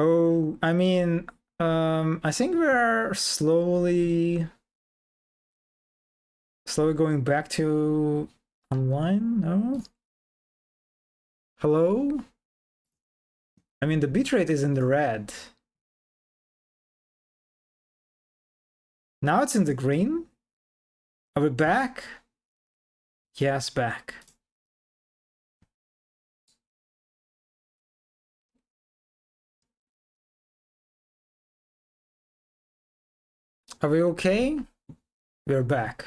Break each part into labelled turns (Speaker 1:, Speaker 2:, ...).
Speaker 1: Oh, I mean, I think we're slowly going back to online. No? Hello? I mean, the bitrate is in the red. Now it's in the green? Are we back? Yes, back. Are we okay? We're back.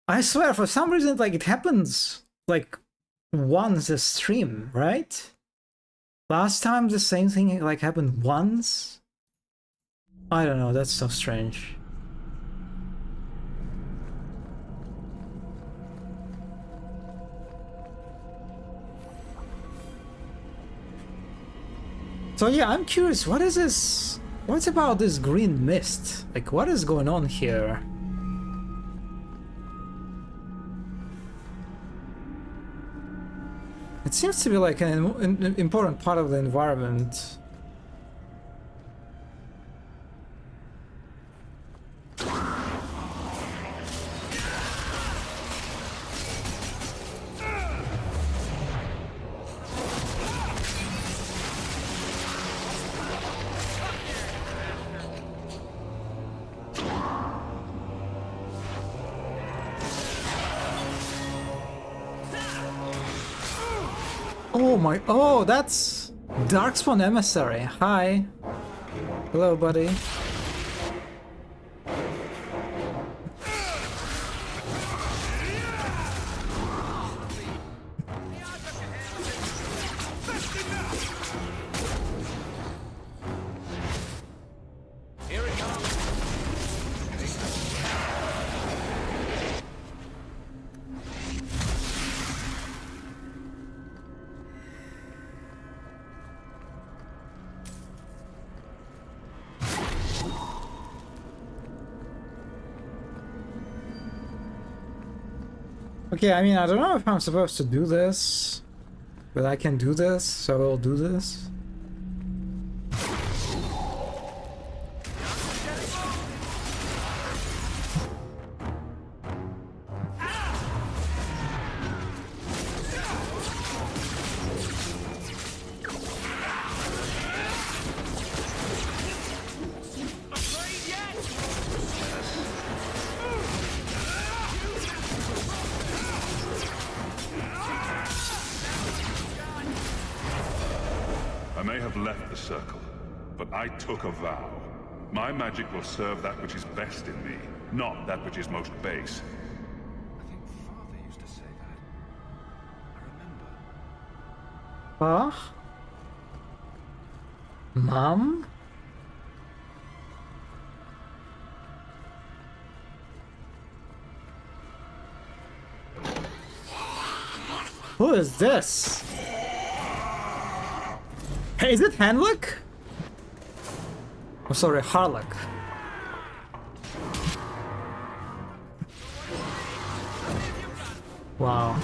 Speaker 1: I swear, for some reason, like, it happens, like, once a stream, right? Last time the same thing, like, happened once? I don't know, that's so strange. So yeah, I'm curious, what is this? What's about this green mist? Like, what is going on here? It seems to be like an important part of the environment. Oh my, oh, that's Darkspawn Emissary. Hi. Hello, buddy. Okay, I mean, I don't know if I'm supposed to do this, but I can do this, so I'll do this.
Speaker 2: I may have left the circle, but I took a vow. My magic will serve that which is best in me, not that which is most base. I think Father used to say that. I remember.
Speaker 1: Huh? Mom? Who is this? Hey, is it Hanlik? Oh, sorry, Harlock. Wow.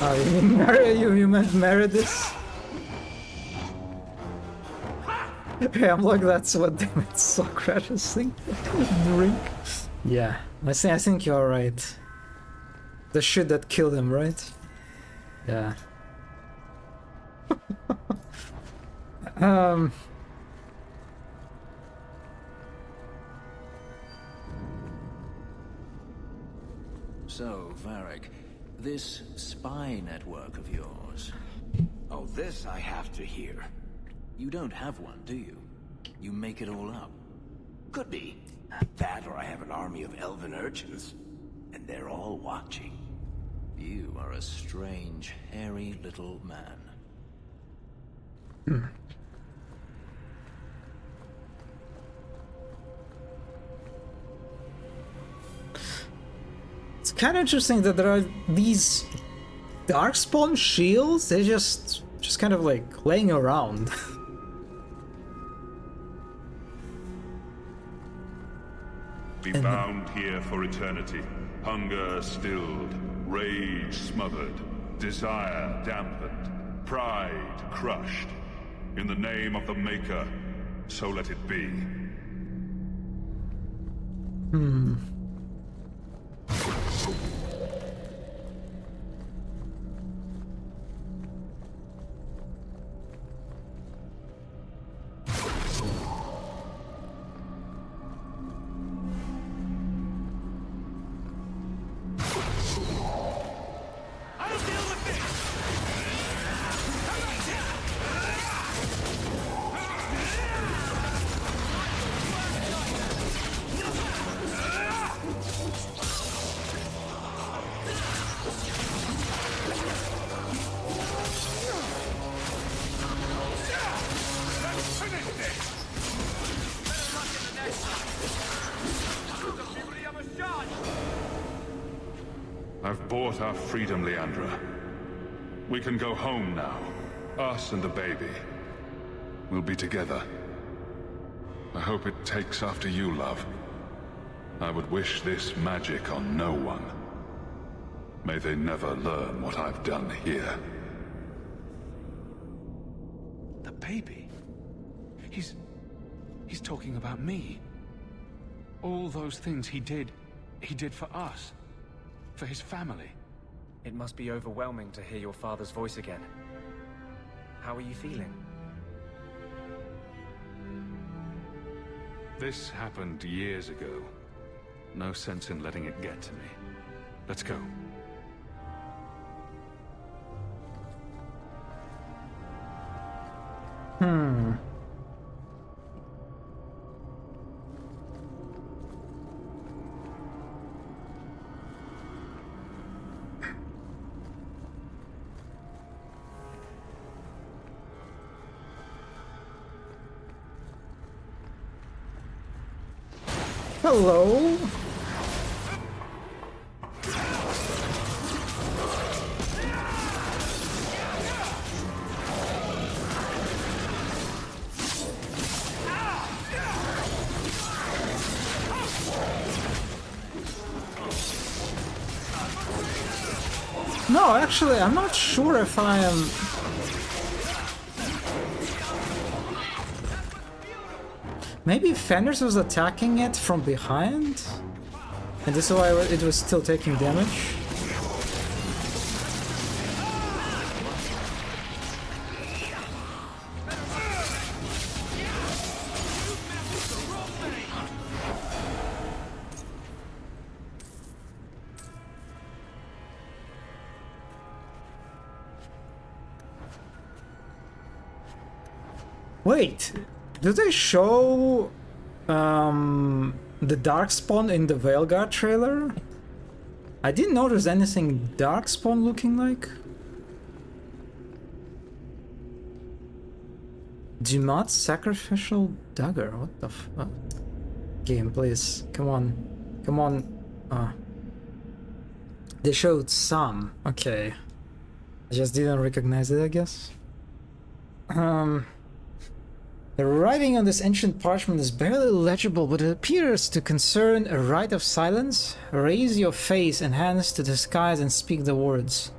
Speaker 1: Oh, you mean you meant Meredith? Hey, I'm like, that's what they meant Socrates thing. Drink. Yeah, I think you're right. The shit that killed him, right? Yeah.
Speaker 3: So, Varric, this spy network of yours.
Speaker 4: Oh, this I have to hear.
Speaker 3: You don't have one, do you? You make it all up.
Speaker 4: Could be. That or I have an army of elven urchins. And they're all watching.
Speaker 3: You are a strange, hairy little man.
Speaker 1: It's kind of interesting that there are these Darkspawn shields. They're just kind of like laying around.
Speaker 2: Be bound here for eternity. Hunger stilled, rage smothered, desire dampened, pride crushed. In the name of the Maker, so let it be. I've bought our freedom, Leandra. We can go home now. Us and the baby. We'll be together. I hope it takes after you, love. I would wish this magic on no one. May they never learn what I've done here.
Speaker 5: The baby? He's talking about me. All those things he did for us. For his family.
Speaker 6: It must be overwhelming to hear your father's voice again. How are you feeling?
Speaker 5: This happened years ago. No sense in letting it get to me. Let's go.
Speaker 1: Hello? No, actually, I'm not sure if I am... Maybe Fenris was attacking it from behind? And this is why it was still taking damage? Wait, do they show the Darkspawn in the Veilguard trailer? I didn't notice anything Darkspawn looking like. Dumat's sacrificial dagger. What the fuck? Game, please. Come on. Come on. They showed some. Okay. I just didn't recognize it, I guess. The writing on this ancient parchment is barely legible, but it appears to concern a rite of silence. Raise your face and hands to the skies and speak the words.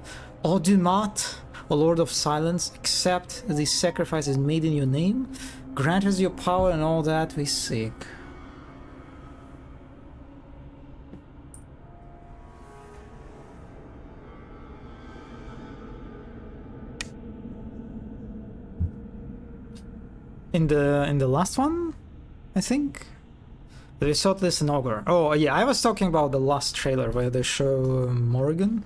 Speaker 1: O Dumat, O Lord of Silence, accept these sacrifices made in your name. Grant us your power and all that we seek. In the last one, I think? They saw this in Augur. Oh yeah, I was talking about the last trailer where they show Morrigan.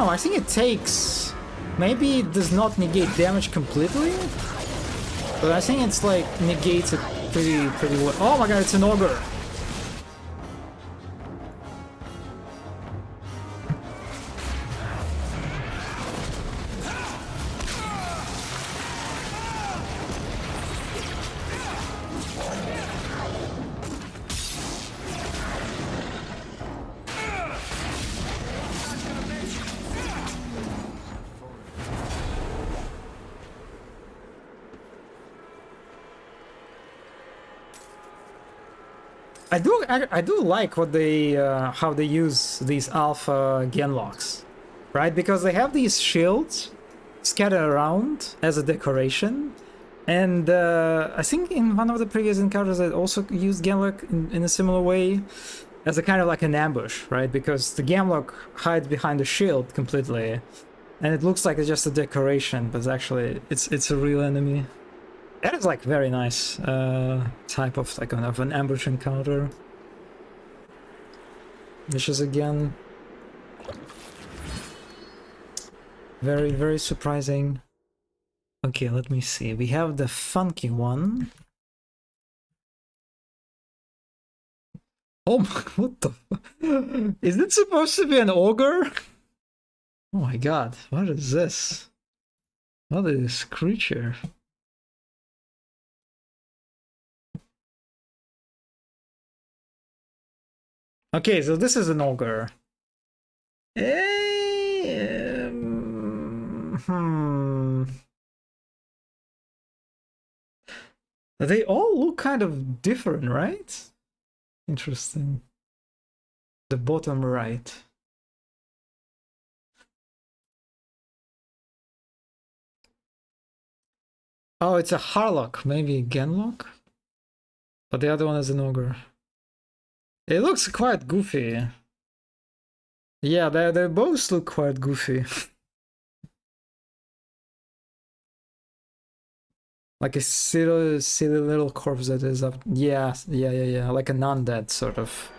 Speaker 1: I think it takes Maybe it does not negate damage completely, but I think it's like negates it pretty well. Oh my god, it's an ogre! I do like what they how they use these alpha genlocks, right? Because they have these shields scattered around as a decoration, and I think in one of the previous encounters I also used genlock in a similar way as a kind of like an ambush, right? Because the genlock hides behind the shield completely, and it looks like it's just a decoration, but actually it's a real enemy. That is like very nice type of like kind of an ambush encounter. Which is again very surprising. Okay, let me see. We have the funky one. Oh my, what the is it supposed to be an ogre? Oh my god, what is this? What is this creature? Okay, so this is an ogre. They all look kind of different, right? Interesting. The bottom right. Oh, it's a Harlock, maybe Genlock? But the other one is an ogre. It looks quite goofy. Yeah, they both look quite goofy. Like a silly little corpse that is up. Yeah, like an undead sort of.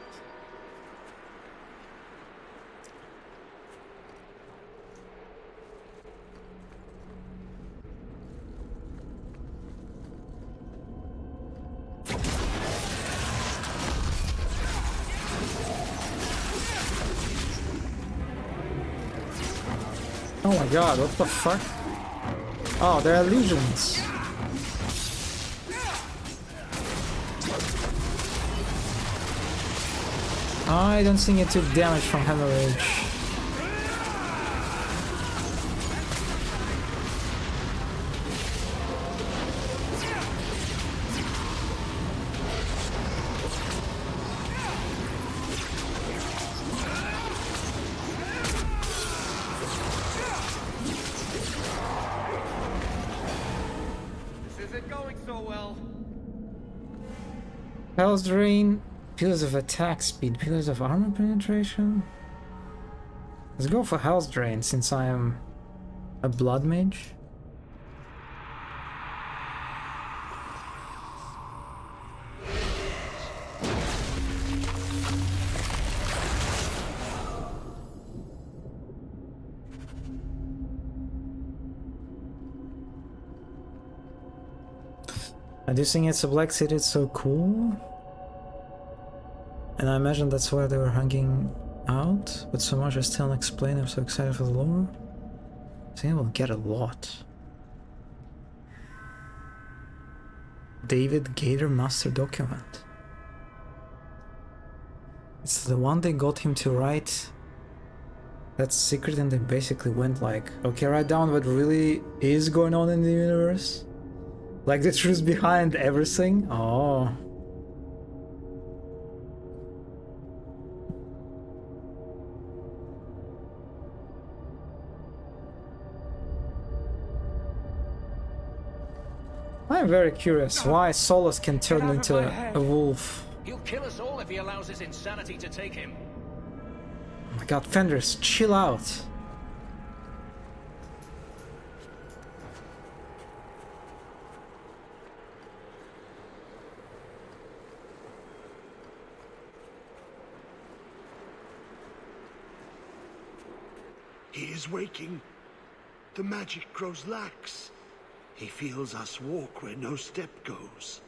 Speaker 1: Oh my god, what the fuck? Oh, they're illusions. I don't think it took damage from hemorrhage. Hell's Drain, Pillars of Attack Speed, Pillars of Armor Penetration. Let's go for Hell's Drain since I am a Blood Mage. I do think it's a Black City, it's so cool. And I imagine that's why they were hanging out, but so much I still don't explain. I'm so excited for the lore. I think I will get a lot. David Gator Master Document. It's the one they got him to write that secret, and they basically went like, okay, write down what really is going on in the universe. Like the truth behind everything. Oh. I'm very curious why Solus can turn into a wolf.
Speaker 3: He'll kill us all if he allows his insanity to take him.
Speaker 1: Oh my god, Fenders, chill out.
Speaker 4: He is waking. The magic grows lax. He feels us walk where no step goes.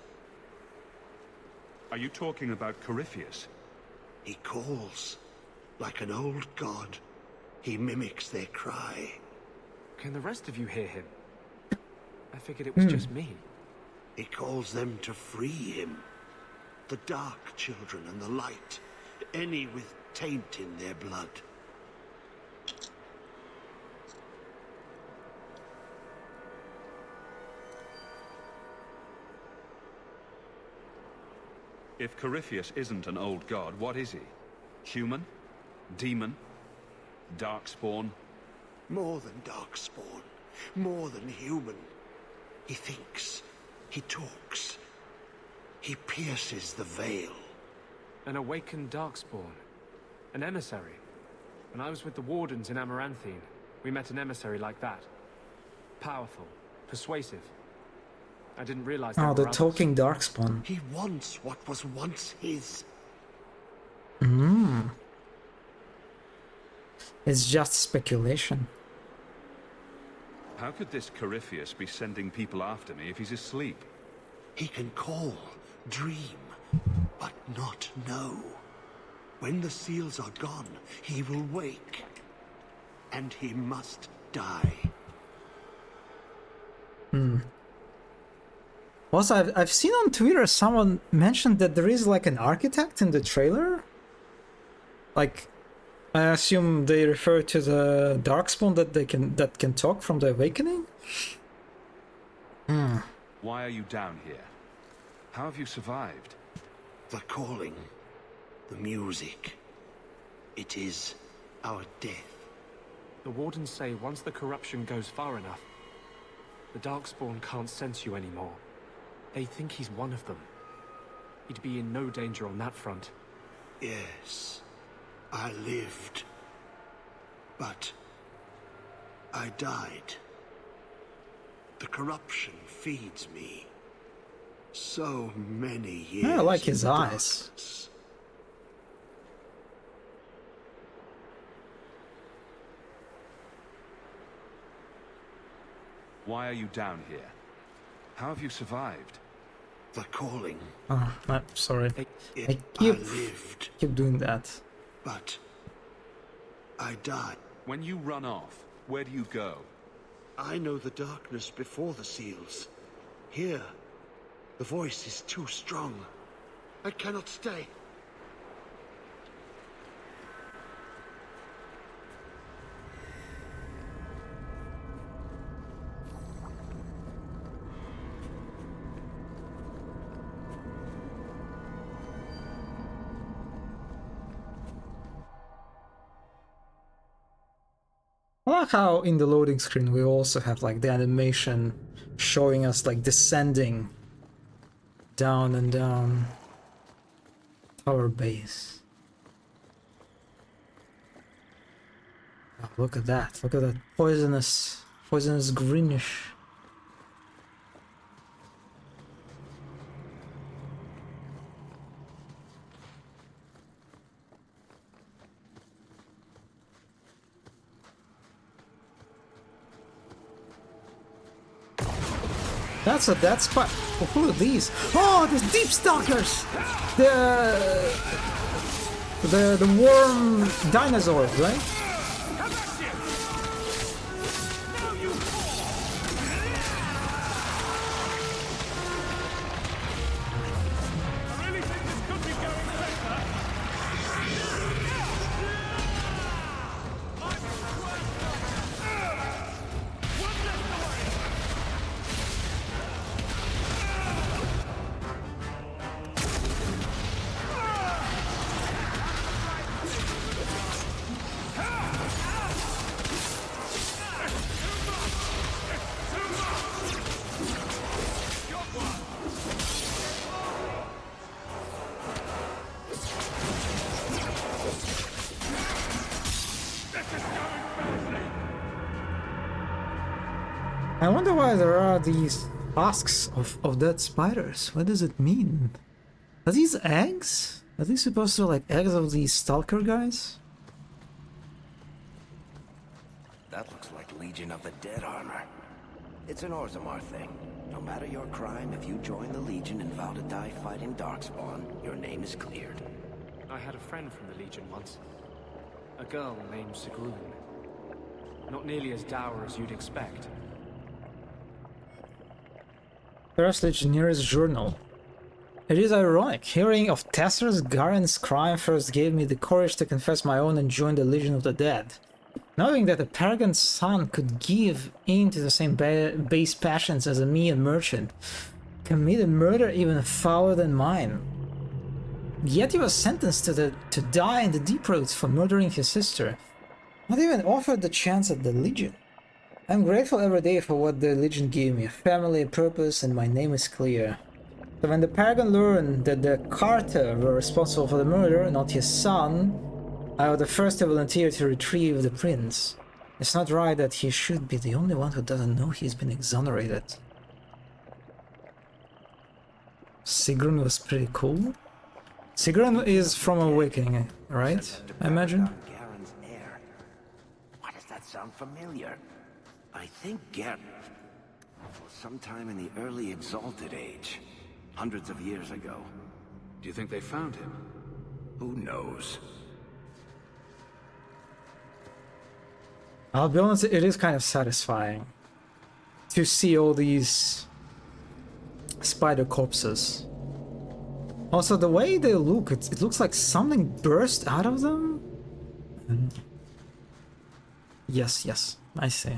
Speaker 2: Are you talking about Corypheus?
Speaker 4: He calls, like an old god. He mimics their cry.
Speaker 6: Can the rest of you hear him? I figured it was just me.
Speaker 4: He calls them to free him. The dark children and the light. Any with taint in their blood.
Speaker 2: If Corypheus isn't an old god, what is he? Human? Demon? Darkspawn?
Speaker 4: More than darkspawn. More than human. He thinks. He talks. He pierces the veil.
Speaker 6: An awakened Darkspawn. An emissary. When I was with the Wardens in Amaranthine, we met an emissary like that. Powerful. Persuasive. I didn't realize there
Speaker 1: Oh,
Speaker 6: were
Speaker 1: the
Speaker 6: others.
Speaker 1: talking darkspawn.
Speaker 4: He wants what was once his.
Speaker 1: It's just speculation.
Speaker 2: How could this Corypheus be sending people after me if he's asleep?
Speaker 4: He can call, dream, but not know. When the seals are gone, he will wake. And he must die.
Speaker 1: Also, I've seen on Twitter someone mentioned that there is like an architect in the trailer. Like, I assume they refer to the Darkspawn that can talk from the Awakening.
Speaker 2: Why are you down here? How have you survived?
Speaker 4: The calling, the music. It is our death.
Speaker 6: The Wardens say once the corruption goes far enough, the Darkspawn can't sense you anymore. They think he's one of them. He'd be in no danger on that front.
Speaker 4: Yes, I lived. But I died. The corruption feeds me. So many years.
Speaker 1: I like
Speaker 4: in
Speaker 1: his
Speaker 4: the
Speaker 1: eyes.
Speaker 4: darkness.
Speaker 2: Why are you down here? How have you survived?
Speaker 4: The calling.
Speaker 1: Oh, I'm sorry.
Speaker 4: It,
Speaker 1: I keep
Speaker 4: lived,
Speaker 1: doing that.
Speaker 4: but I died.
Speaker 2: When you run off, where do you go?
Speaker 4: I know the darkness before the seals. Here, the voice is too strong. I cannot stay.
Speaker 1: I like how in the loading screen we also have like the animation showing us like descending down and down our base. Oh, look at that. Look at that poisonous greenish. That's a dead spot. Who are these? Oh, the deep stalkers! The worm dinosaur, right? I wonder why there are these husks of dead spiders. What does it mean? Are these eggs? Are these supposed to like eggs of these stalker guys?
Speaker 4: That looks like
Speaker 7: Legion of the Dead armor. It's an Orzammar thing. No matter your crime, if you join the Legion and vow to die fighting Darkspawn, your name is cleared.
Speaker 6: I had a friend from the Legion once. A girl named Sigrun. Not nearly as dour as you'd expect.
Speaker 1: First Legionnaires Journal. It is ironic. Hearing of Tessera's Garen's crime first gave me the courage to confess my own and join the Legion of the Dead. Knowing that a Paragon's son could give in to the same base passions as a mere merchant, commit a murder even fouler than mine. Yet he was sentenced to die in the Deep Roads for murdering his sister, not even offered the chance at the Legion. I'm grateful every day for what the Legion gave me, a family, a purpose, and my name is clear. So when the Paragon learned that the Carter were responsible for the murder, not his son, I was the first to volunteer to retrieve the prince. It's not right that he should be the only one who doesn't know he's been exonerated. Sigrun was pretty cool. Sigrun is from Awakening, right? I imagine?
Speaker 7: Garen's heir. Why does that sound familiar? I think Garen... sometime in the early Exalted Age. Hundreds of years ago.
Speaker 5: Do you think they found him?
Speaker 7: Who knows?
Speaker 1: I'll be honest, it is kind of satisfying to see all these spider corpses. Also, the way they look, it looks like something burst out of them. Yes, I see.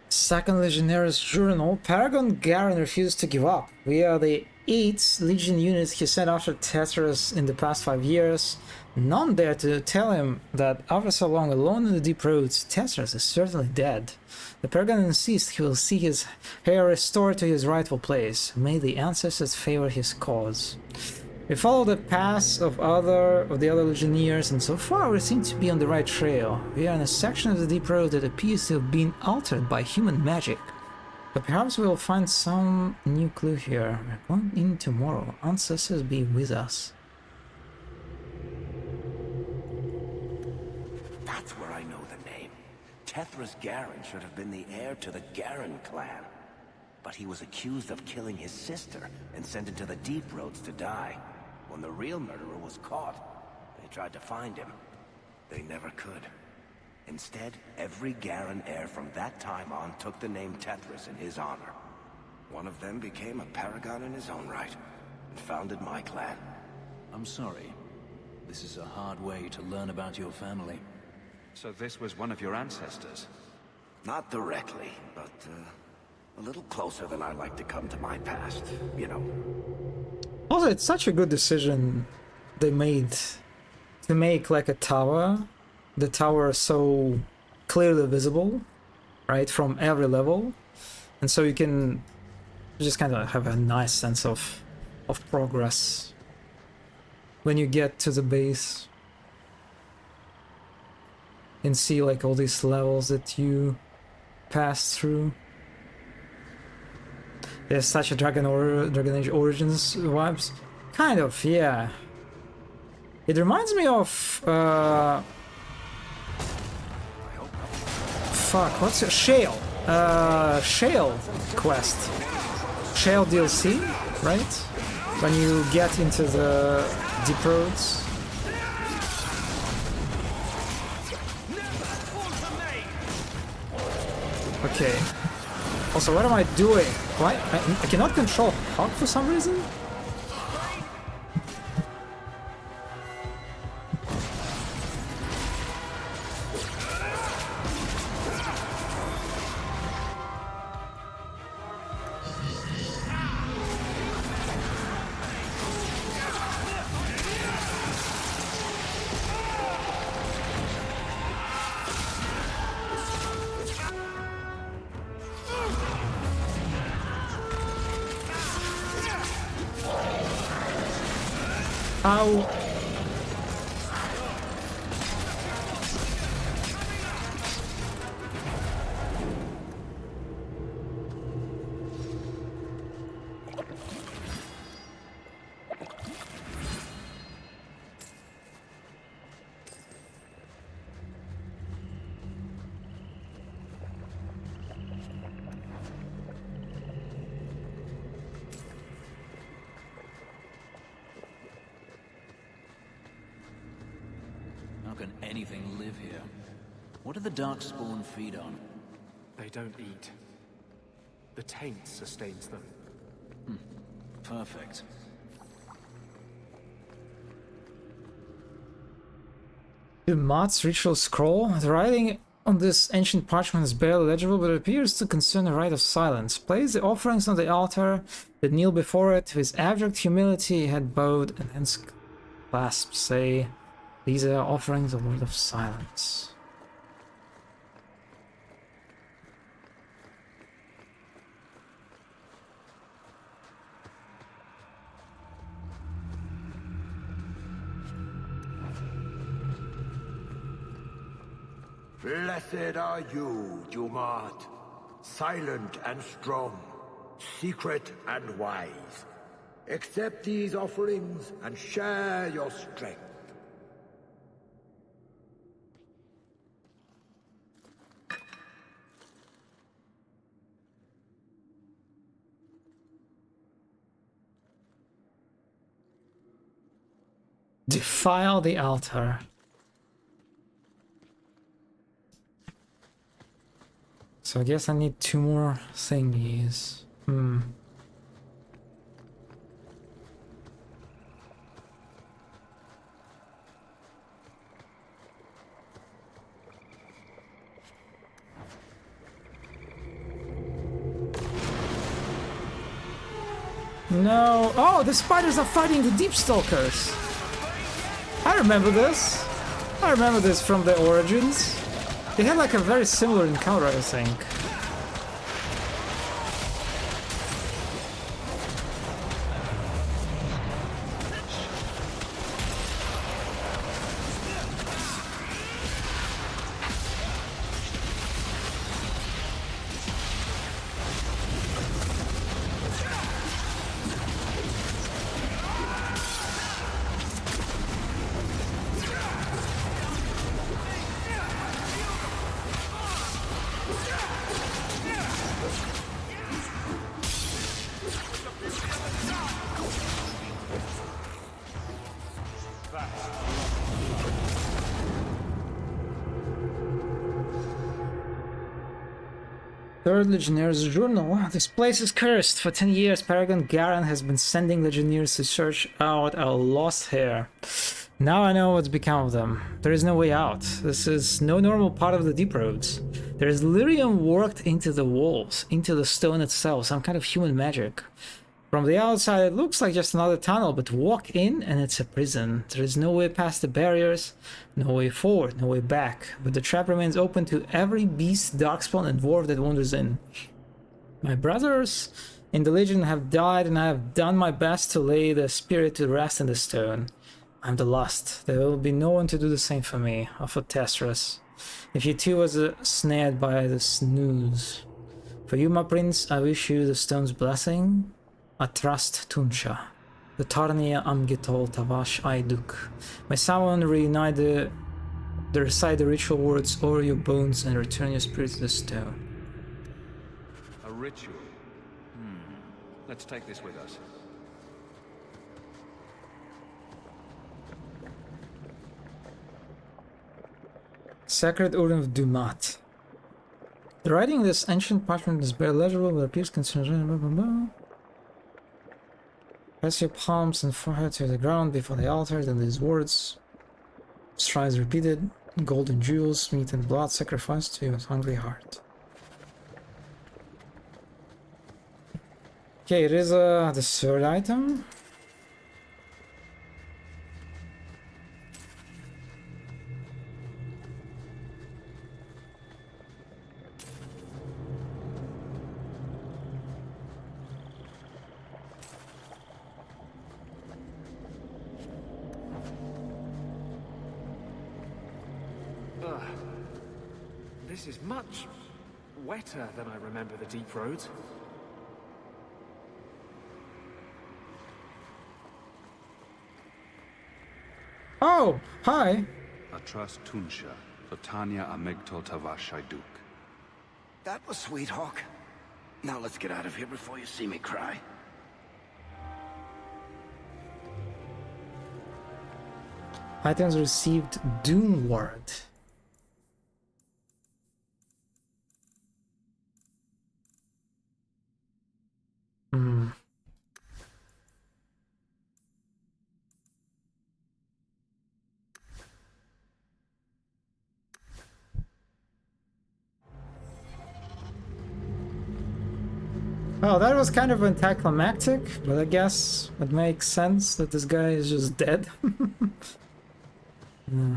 Speaker 1: Second Legionnaires Journal. Paragon Garen refused to give up. We are the 8th Legion unit he sent after Tetris in the past 5 years. None dare to tell him that after so long alone in the Deep Roads, Tetris is certainly dead. The Paragon insists he will see his heir restored to his rightful place. May the ancestors favor his cause. We follow the paths of the other Legionnaires, and so far we seem to be on the right trail. We are in a section of the Deep Road that appears to have been altered by human magic. But perhaps we will find some new clue here. We're going in tomorrow. Ancestors be with us.
Speaker 7: That's where I know the name. Tethras Garen should have been the heir to the Garen clan. But he was accused of killing his sister and sent into the Deep Roads to die. When the real murderer was caught, they tried to find him. They never could. Instead, every Garen heir from that time on took the name Tethras in his honor. One of them became a paragon in his own right, and founded my clan.
Speaker 3: I'm sorry. This is a hard way to learn about your family.
Speaker 8: So this was one of your ancestors?
Speaker 7: Not directly, but a little closer than I like to come to my past, you know.
Speaker 1: Also, it's such a good decision they made to make like a tower. The tower is so clearly visible, right, from every level. And so you can just kind of have a nice sense of progress when you get to the base and see like all these levels that you pass through. There's such a Dragon Age Origins vibes. Kind of, yeah. It reminds me of fuck, what's it? Shale. Shale quest. Shale DLC, right? When you get into the Deep Roads. Okay. Also, what am I doing? Why? I cannot control Hawk for some reason?
Speaker 3: How can anything live here? What do the Darkspawn feed on?
Speaker 6: They don't eat. The taint sustains them.
Speaker 3: Perfect.
Speaker 1: Dumat's ritual scroll. The writing on this ancient parchment is barely legible, but it appears to concern a rite of silence. Place the offerings on the altar, that kneel before it. With abject humility, head bowed and hands clasped. Say, these are offerings of word of silence.
Speaker 4: Blessed are you, Dumat, silent and strong, secret and wise. Accept these offerings and share your strength.
Speaker 1: Defile the altar. So I guess I need 2 more thingies. No. Oh, the spiders are fighting the Deep Stalkers. I remember this. I remember this from the Origins. They had like a very similar encounter, I think. Third Legionnaire's Journal. This place is cursed. For 10 years, Paragon Garen has been sending Legionnaires to search out our lost heir. Now I know what's become of them. There is no way out. This is no normal part of the Deep Roads. There is lyrium worked into the walls, into the stone itself, some kind of human magic. From the outside, it looks like just another tunnel, but walk in and it's a prison. There is no way past the barriers, no way forward, no way back. But the trap remains open to every beast, darkspawn, and dwarf that wanders in. My brothers in the Legion have died, and I have done my best to lay the spirit to rest in the stone. I'm the last. There will be no one to do the same for me, or for Testras. If you too was snared by the snooze. For you, my prince, I wish you the stone's blessing. I trust Tunsha. The Tarnia Amgitol Tavash Aiduk. May someone reunite the recite the ritual words over your bones and return your spirit to the stone.
Speaker 8: A ritual? Let's take this with us.
Speaker 1: Sacred Urim of Dumat. The writing of this ancient parchment is barely legible, but appears concerning. Press your palms and forehead to the ground before the altar, then these words. Strides repeated. Golden jewels, meat and blood sacrificed to your hungry heart. Okay, it is the third item.
Speaker 6: This is much wetter than I remember the Deep Roads.
Speaker 1: Oh, hi.
Speaker 8: Atras Tunsha, Totania Amegtol Tavashaiduk.
Speaker 7: That was sweet, Hawk. Now let's get out of here before you see me cry.
Speaker 1: Items received Doom Ward. Hmm. Well, that was kind of anticlimactic, but I guess it makes sense that this guy is just dead. Hmm.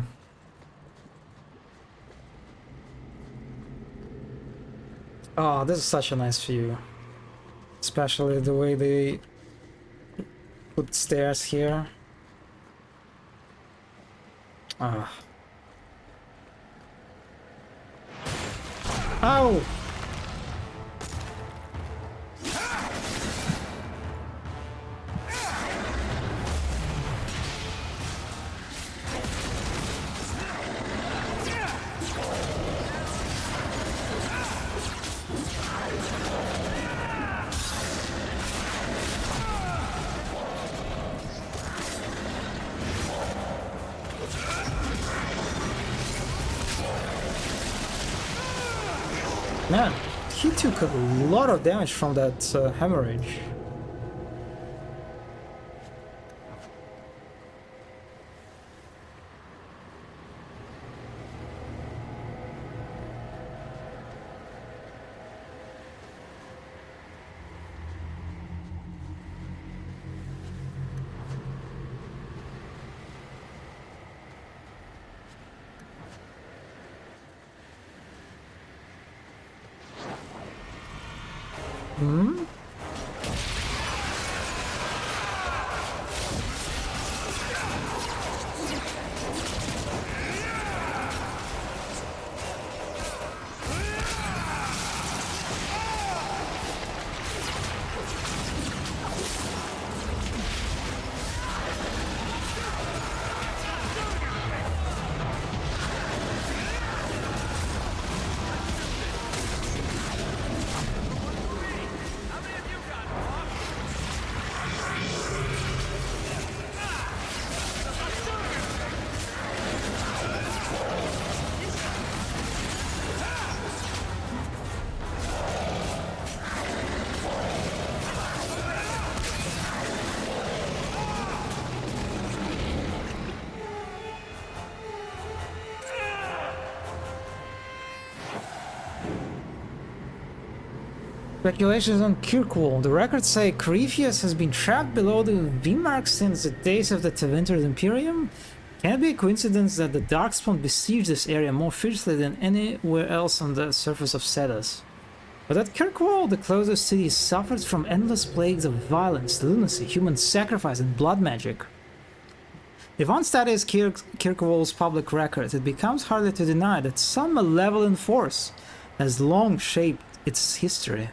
Speaker 1: Oh, this is such a nice view. Especially the way they put stairs here. Ah. Ow! Man, he took a lot of damage from that hemorrhage. Hmm? Speculations on Kirkwall. The records say Corypheus has been trapped below the V-Mark since the days of the Tevinter Imperium. Can it be a coincidence that the Darkspawn besieged this area more fiercely than anywhere else on the surface of Cetus? But at Kirkwall, the closest city suffered from endless plagues of violence, lunacy, human sacrifice, and blood magic. If one studies Kirkwall's public records, it becomes harder to deny that some malevolent force has long shaped its history.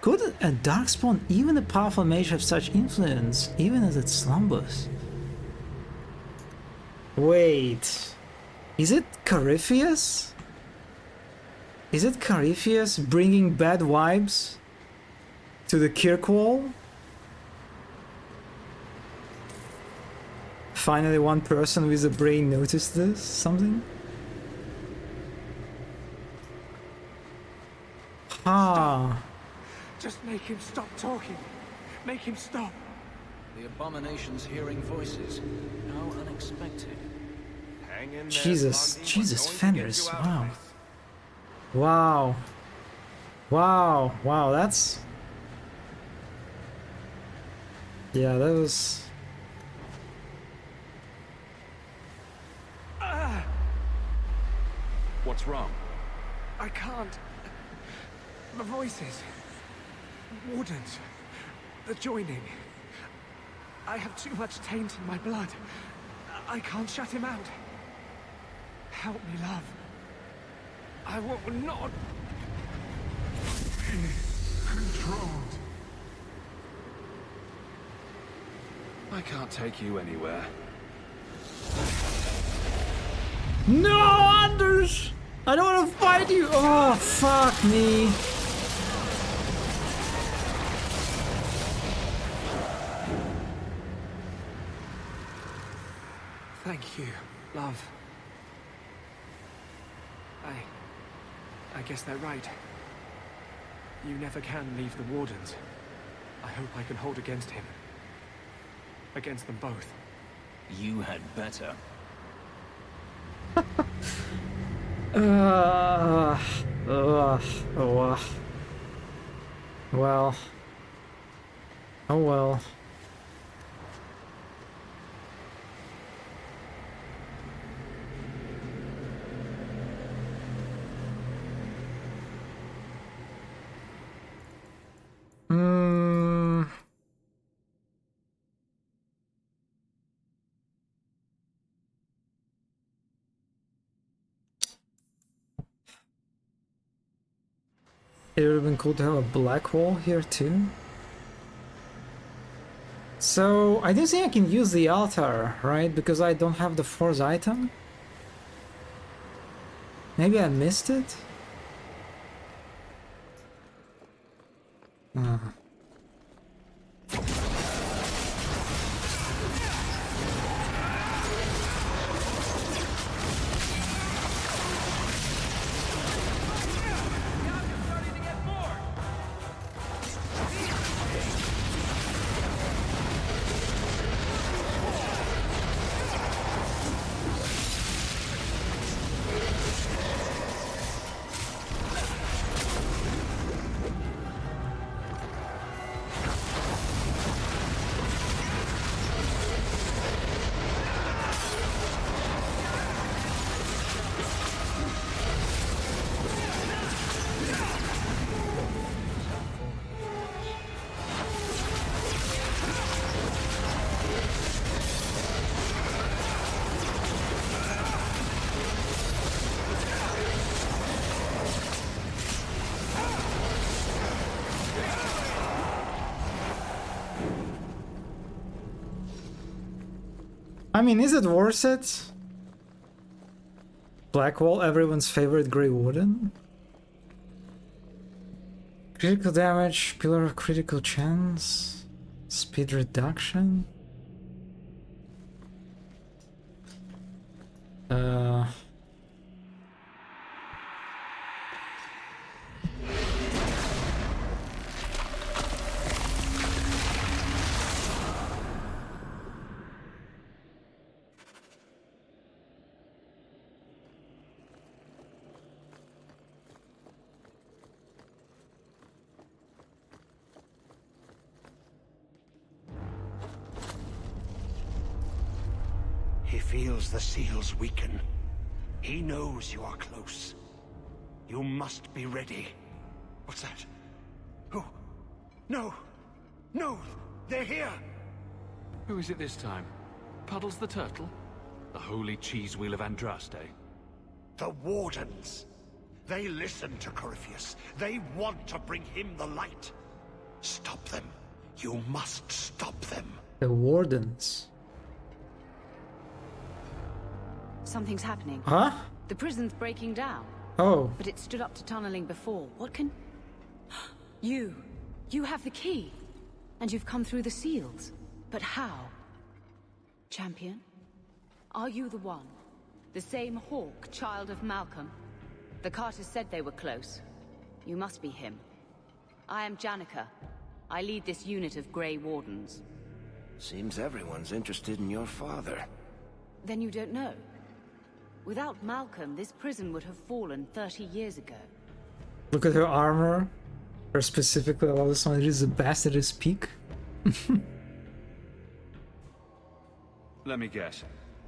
Speaker 1: Could a Darkspawn, even a powerful mage, have such influence, even as it slumbers? Wait, is it Corypheus? Is it Corypheus bringing bad vibes to the Kirkwall? Finally, one person with a brain noticed this? Something? Ah.
Speaker 6: Just make him stop talking. Make him stop.
Speaker 3: The abomination's hearing voices. How unexpected.
Speaker 9: Hang in there,
Speaker 1: Jesus,
Speaker 9: Blondie.
Speaker 1: Jesus,
Speaker 9: We're going to get
Speaker 1: Fenris,
Speaker 9: you out
Speaker 1: wow.
Speaker 9: of this.
Speaker 1: Wow. Wow, wow, that's... Yeah, that was...
Speaker 8: What's wrong?
Speaker 6: I can't. The voices. Wardens. The joining. I have too much taint in my blood. I can't shut him out. Help me, love. I will not be controlled.
Speaker 8: I can't take you anywhere.
Speaker 1: No, Anders! I don't want to fight you! Oh, fuck me.
Speaker 6: Thank you. Love. I guess they're right. You never can leave the Wardens. I hope I can hold against him. Against them both.
Speaker 3: You had better.
Speaker 1: Uh, well. Oh well. It would have been cool to have a black wall here too. So I do think I can use the altar, right? Because I don't have the force item. Maybe I missed it? I mean, is it worth it? Blackwall, everyone's favorite Grey Warden? Critical damage, pillar of critical chance, speed reduction.
Speaker 4: He feels the seals weaken. He knows you are close. You must be ready. What's that? Who? No! No! They're here!
Speaker 5: Who is it this time? Puddles the Turtle? The holy cheese wheel of Andraste?
Speaker 4: The Wardens. They listen to Corypheus. They want to bring him the light. Stop them. You must stop them.
Speaker 1: The Wardens.
Speaker 9: Something's happening.
Speaker 1: Huh?
Speaker 9: The prison's breaking down.
Speaker 1: Oh.
Speaker 9: But it stood up to tunneling before. What can... You have the key. And you've come through the seals. But how? Champion? Are you the one? The same Hawke, child of Malcolm? The Carters said they were close. You must be him. I am Janica. I lead this unit of Grey Wardens.
Speaker 7: Seems everyone's interested in your father.
Speaker 9: Then you don't know. Without Malcolm, this prison would have fallen 30 years ago.
Speaker 1: Look at her armor. Or specifically, all this one is the Bastard's Peak.
Speaker 5: Let me guess.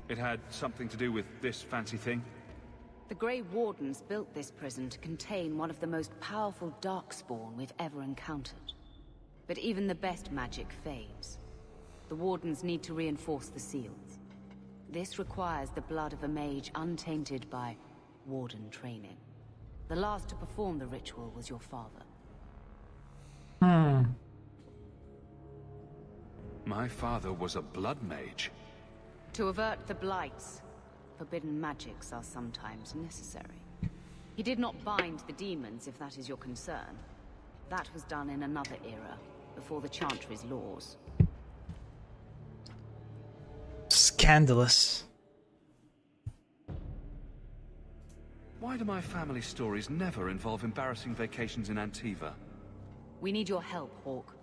Speaker 5: It had something to do with this fancy thing?
Speaker 9: The Grey Wardens built this prison to contain one of the most powerful Darkspawn we've ever encountered. But even the best magic fades. The Wardens need to reinforce the seals. This requires the blood of a mage untainted by Warden training. The last to perform the ritual was your father.
Speaker 5: My father was a blood mage.
Speaker 9: To avert the blights, forbidden magics are sometimes necessary. He did not bind the demons, if that is your concern. That was done in another era, before the Chantry's laws.
Speaker 1: Scandalous.
Speaker 8: Why do my family stories never involve embarrassing vacations in Antiva?
Speaker 9: We need your help, Hawk.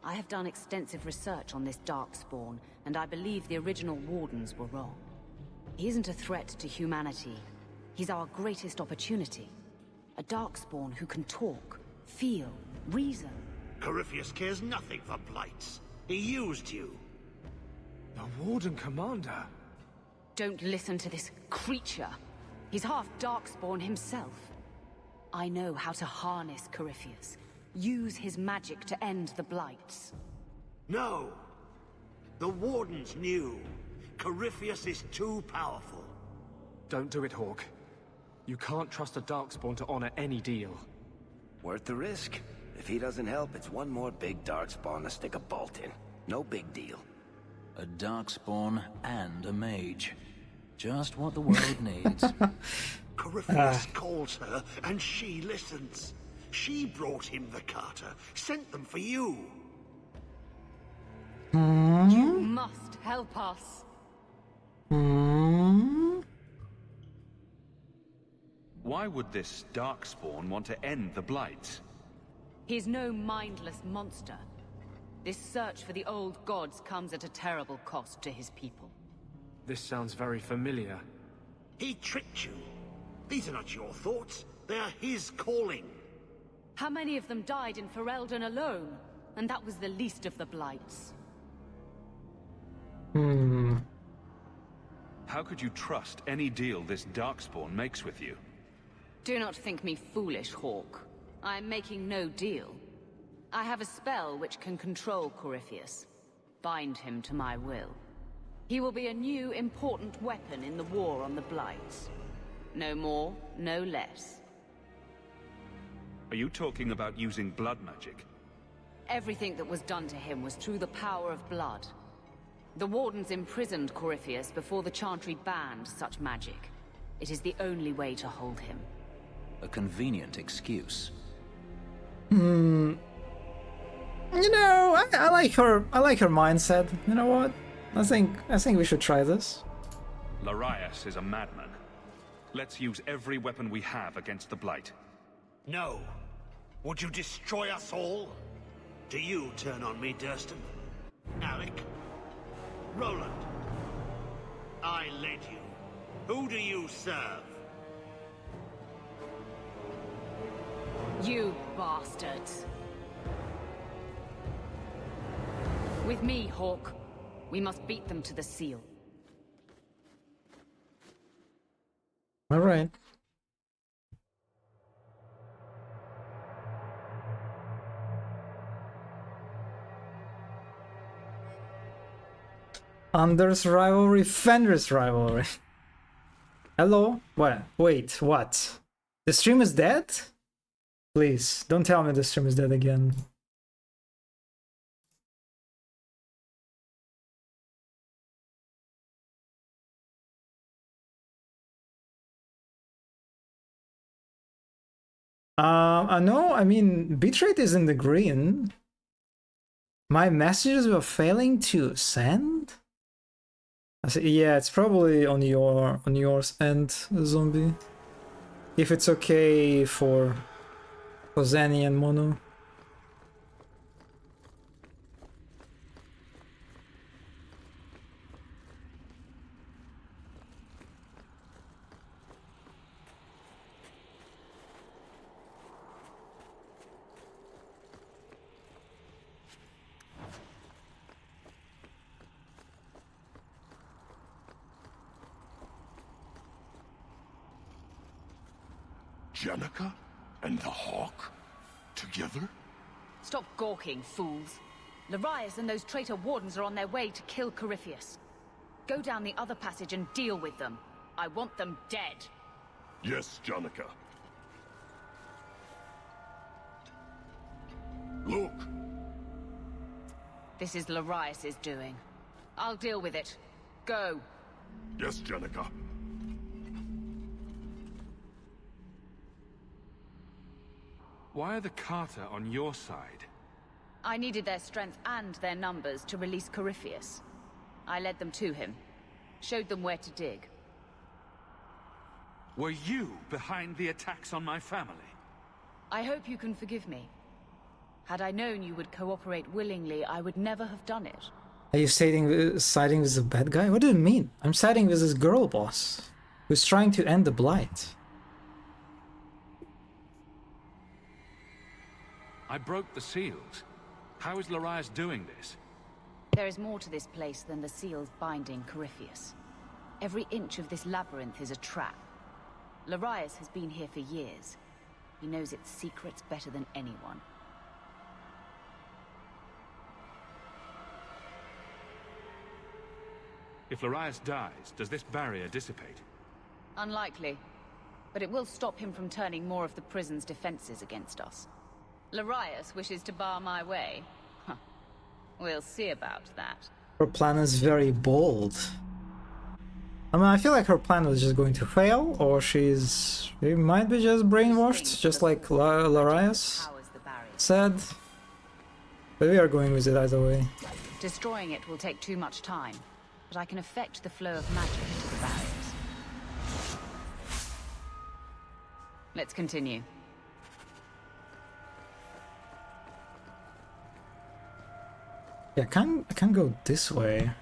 Speaker 9: I have done extensive research on this Darkspawn, and I believe the original Wardens were wrong. He isn't a threat to humanity. He's our greatest opportunity. A Darkspawn who can talk, feel, reason.
Speaker 4: Corypheus cares nothing for blights. He used you.
Speaker 6: The Warden Commander?
Speaker 9: Don't listen to this creature. He's half Darkspawn himself. I know how to harness Corypheus. Use his magic to end the blights.
Speaker 4: No. The Wardens knew. Corypheus is too powerful.
Speaker 6: Don't do it, Hawk. You can't trust a Darkspawn to honor any deal.
Speaker 7: Worth the risk. If he doesn't help, it's one more big Darkspawn to stick a bolt in. No big deal.
Speaker 3: A Darkspawn and a mage. Just what the world needs.
Speaker 4: Corypheus calls her, and she listens. She brought him the Carter, sent them for you.
Speaker 9: You must help us.
Speaker 8: Why would this Darkspawn want to end the Blights?
Speaker 9: He's no mindless monster. This search for the old gods comes at a terrible cost to his people.
Speaker 6: This sounds very familiar.
Speaker 4: He tricked you. These are not your thoughts. They are his calling.
Speaker 9: How many of them died in Ferelden alone? And that was the least of the blights.
Speaker 8: How could you trust any deal this Darkspawn makes with you?
Speaker 9: Do not think me foolish, Hawk. I am making no deal. I have a spell which can control Corypheus. Bind him to my will. He will be a new, important weapon in the war on the blights. No more, no less.
Speaker 8: Are you talking about using blood magic?
Speaker 9: Everything that was done to him was through the power of blood. The Wardens imprisoned Corypheus before the Chantry banned such magic. It is the only way to hold him.
Speaker 3: A convenient excuse.
Speaker 1: You know, I like her. I like her mindset. You know what? I think we should try this.
Speaker 8: Larius is a madman. Let's use every weapon we have against the Blight.
Speaker 4: No. Would you destroy us all? Do you turn on me, Durston? Alec? Roland? I led you. Who do you serve?
Speaker 9: You bastards. With me, Hawk. We must beat them to the seal.
Speaker 1: All right. Anders rivalry, Fenris rivalry. Hello? What? Wait, what? The stream is dead? Please, don't tell me the stream is dead again. No, I mean, bitrate is in the green. My messages were failing to send? I say, yeah, it's probably on yours end, Zombie. If it's okay for Zany and Mono.
Speaker 10: Jenica and the Hawk? Together?
Speaker 9: Stop gawking, fools. Larius and those traitor Wardens are on their way to kill Corypheus. Go down the other passage and deal with them. I want them dead.
Speaker 10: Yes, Jenica. Look!
Speaker 9: This is Larius's doing. I'll deal with it. Go.
Speaker 10: Yes, Jenica.
Speaker 6: Why are the Carter on your side?
Speaker 9: I needed their strength and their numbers to release Corypheus. I led them to him. Showed them where to dig.
Speaker 8: Were you behind the attacks on my family?
Speaker 9: I hope you can forgive me. Had I known you would cooperate willingly, I would never have done it.
Speaker 1: Are you siding with the bad guy? What do you mean? I'm siding with this girl boss, who's trying to end the Blight.
Speaker 8: I broke the seals. How is Larius doing this?
Speaker 9: There is more to this place than the seals binding Corypheus. Every inch of this labyrinth is a trap. Larius has been here for years. He knows its secrets better than anyone.
Speaker 8: If Larius dies, does this barrier dissipate?
Speaker 9: Unlikely. But it will stop him from turning more of the prison's defenses against us. Larius wishes to bar my way. Huh. We'll see about that.
Speaker 1: Her plan is very bold. I mean, I feel like her plan was just going to fail, or she might be just brainwashed, just like Larius said. But we are going with it either way.
Speaker 9: Destroying it will take too much time, but I can affect the flow of magic to the barriers. Let's continue.
Speaker 1: Yeah, I can go this way.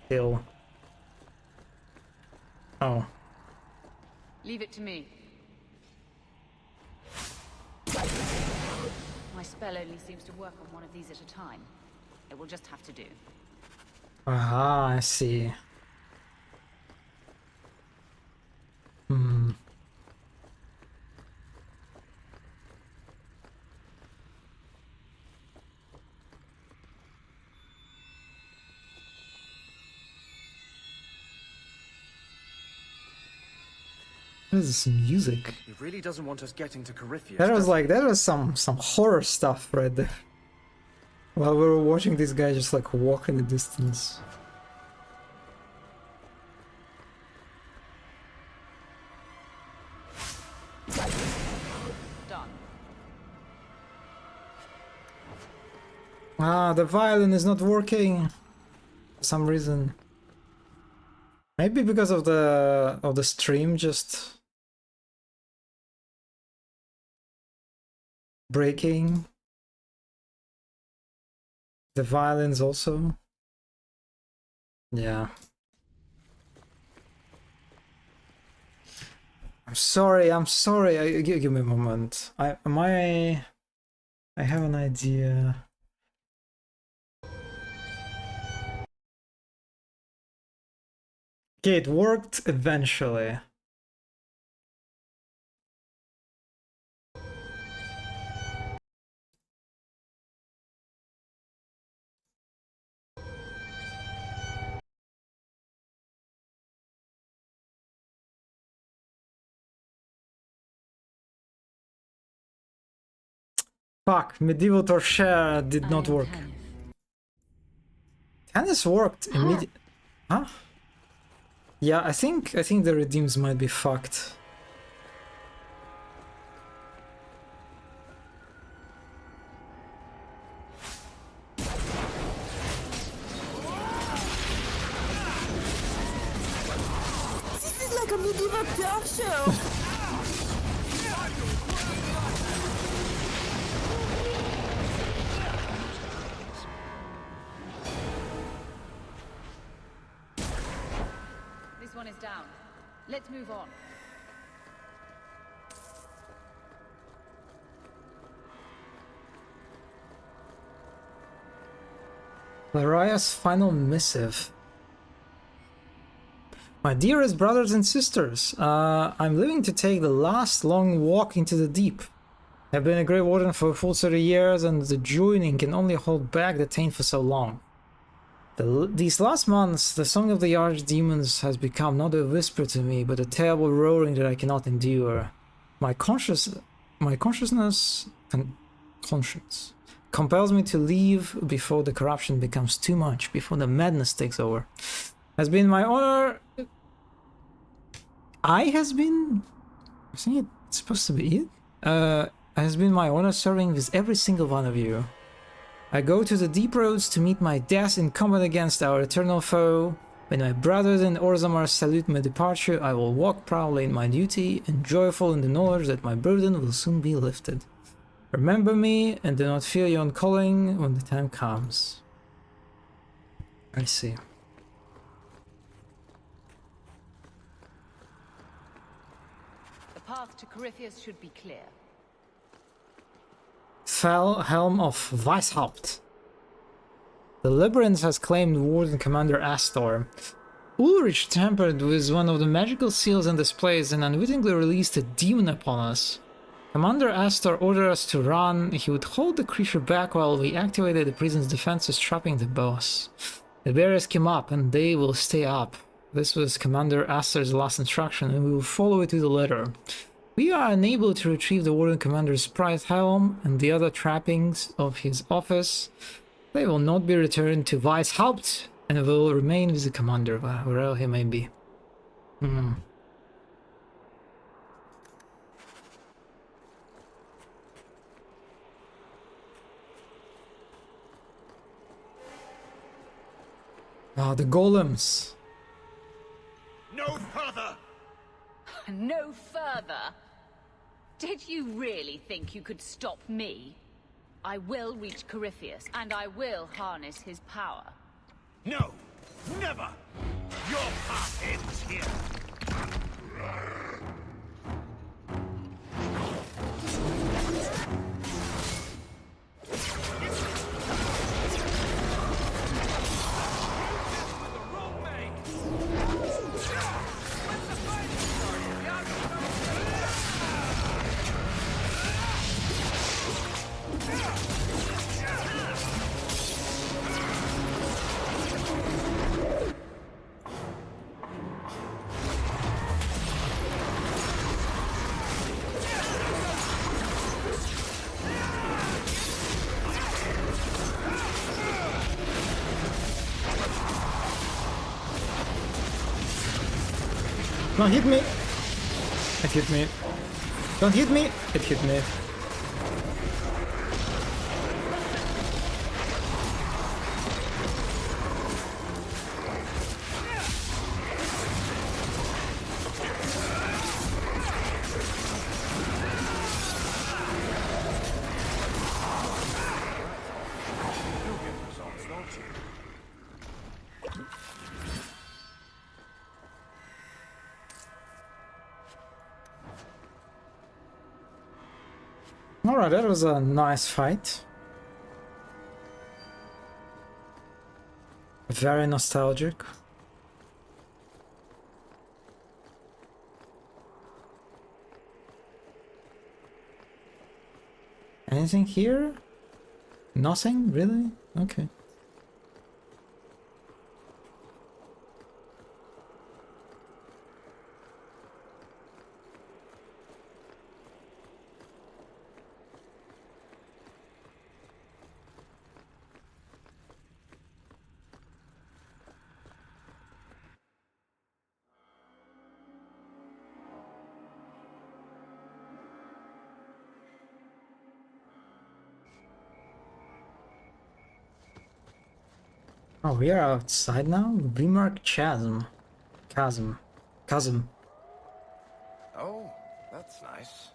Speaker 1: Still. Oh.
Speaker 9: Leave it to me. My spell only seems to work on one of these at a time. It will just have to do.
Speaker 1: Ah, I see. Hmm. What is this music?
Speaker 6: He really doesn't want us getting to Corypheus.
Speaker 1: That was some horror stuff right there. While we were watching this guy just like walk in the distance.
Speaker 9: Done.
Speaker 1: Ah, the violin is not working for some reason. Maybe because of the stream just breaking. The violins also. Yeah. I'm sorry. Give me a moment. I have an idea. Okay, it worked eventually. Fuck, medieval torture did not work. Tennis worked immediately. Huh? Yeah, I think the redeems might be fucked.
Speaker 11: This is like a medieval dog show.
Speaker 9: This one is down. Let's move on.
Speaker 1: Larius' final missive. My dearest brothers and sisters, I'm leaving to take the last long walk into the deep. I've been a Grey Warden for a full 30 years, and the joining can only hold back the taint for so long. These last months, the song of the archdemons has become not a whisper to me, but a terrible roaring that I cannot endure. My conscience compels me to leave before the corruption becomes too much, before the madness takes over. Has been my honor. I think it's supposed to be it. Has been my honor serving with every single one of you. I go to the deep roads to meet my death in combat against our eternal foe. When my brothers and Orzammar salute my departure, I will walk proudly in my duty and joyful in the knowledge that my burden will soon be lifted. Remember me and do not fear yon calling when the time comes. I see.
Speaker 9: The path to Corypheus should be clear.
Speaker 1: Helm of Weishaupt. The Labyrinth has claimed Warden Commander Astor. Ulrich tampered with one of the magical seals in this place and unwittingly released a demon upon us. Commander Astor ordered us to run. He would hold the creature back while we activated the prison's defenses, trapping the boss. The barriers came up and they will stay up. This was Commander Astor's last instruction and we will follow it to the letter. We are unable to retrieve the Warden Commander's prize helm and the other trappings of his office. They will not be returned to Weishaupt and will remain with the Commander, wherever he may be. Ah, the golems.
Speaker 4: No further!
Speaker 9: No further? Did you really think you could stop me? I will reach Corypheus, and I will harness his power.
Speaker 4: No! Never! Your path ends here!
Speaker 1: Don't hit me! It hit me. Don't hit me! It hit me. Alright, that was a nice fight. Very nostalgic. Anything here? Nothing? Really? Okay. Oh, we are outside now? Remark Chasm. Chasm.
Speaker 7: Oh, that's nice.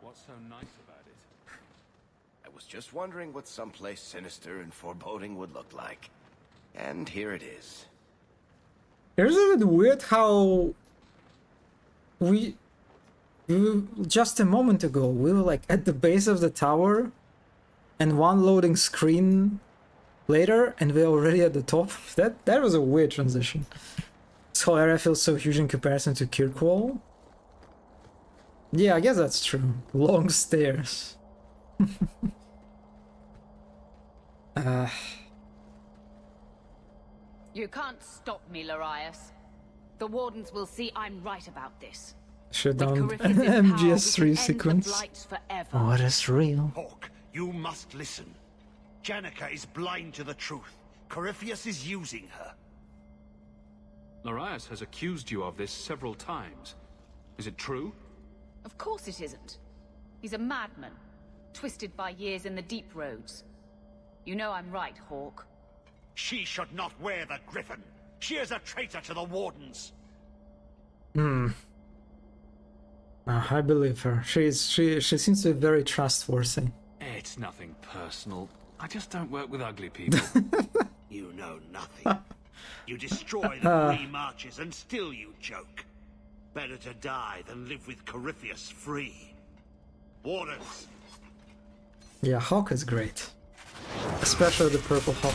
Speaker 8: What's so nice about it?
Speaker 7: I was just wondering what someplace sinister and foreboding would look like. And here it is.
Speaker 1: Isn't it weird how we just a moment ago we were like at the base of the tower and one loading screen later and we're already at the top? That was a weird transition. This whole area feels so huge in comparison to Kirkwall. Yeah, I guess that's true. Long stairs.
Speaker 9: You can't stop me, Larius. The Wardens will see I'm right about this.
Speaker 1: Shut
Speaker 9: With
Speaker 1: down
Speaker 9: Corypheus' power,
Speaker 1: MGS3
Speaker 9: we can end the
Speaker 1: sequence.
Speaker 9: Blight forever.
Speaker 1: What is real?
Speaker 4: Hawk, you must listen. Janica is blind to the truth. Corypheus is using her.
Speaker 8: Larius has accused you of this several times. Is it true?
Speaker 9: Of course it isn't. He's a madman, twisted by years in the deep roads. You know I'm right, Hawk.
Speaker 4: She should not wear the griffin. She is a traitor to the Wardens.
Speaker 1: I believe her. She seems to be very trustworthy.
Speaker 5: It's nothing personal. I just don't work with ugly people.
Speaker 4: You know nothing. You destroy the free marches and still you joke. Better to die than live with Corypheus free. Wardens!
Speaker 1: Yeah, Hawk is great. Especially the purple Hawk.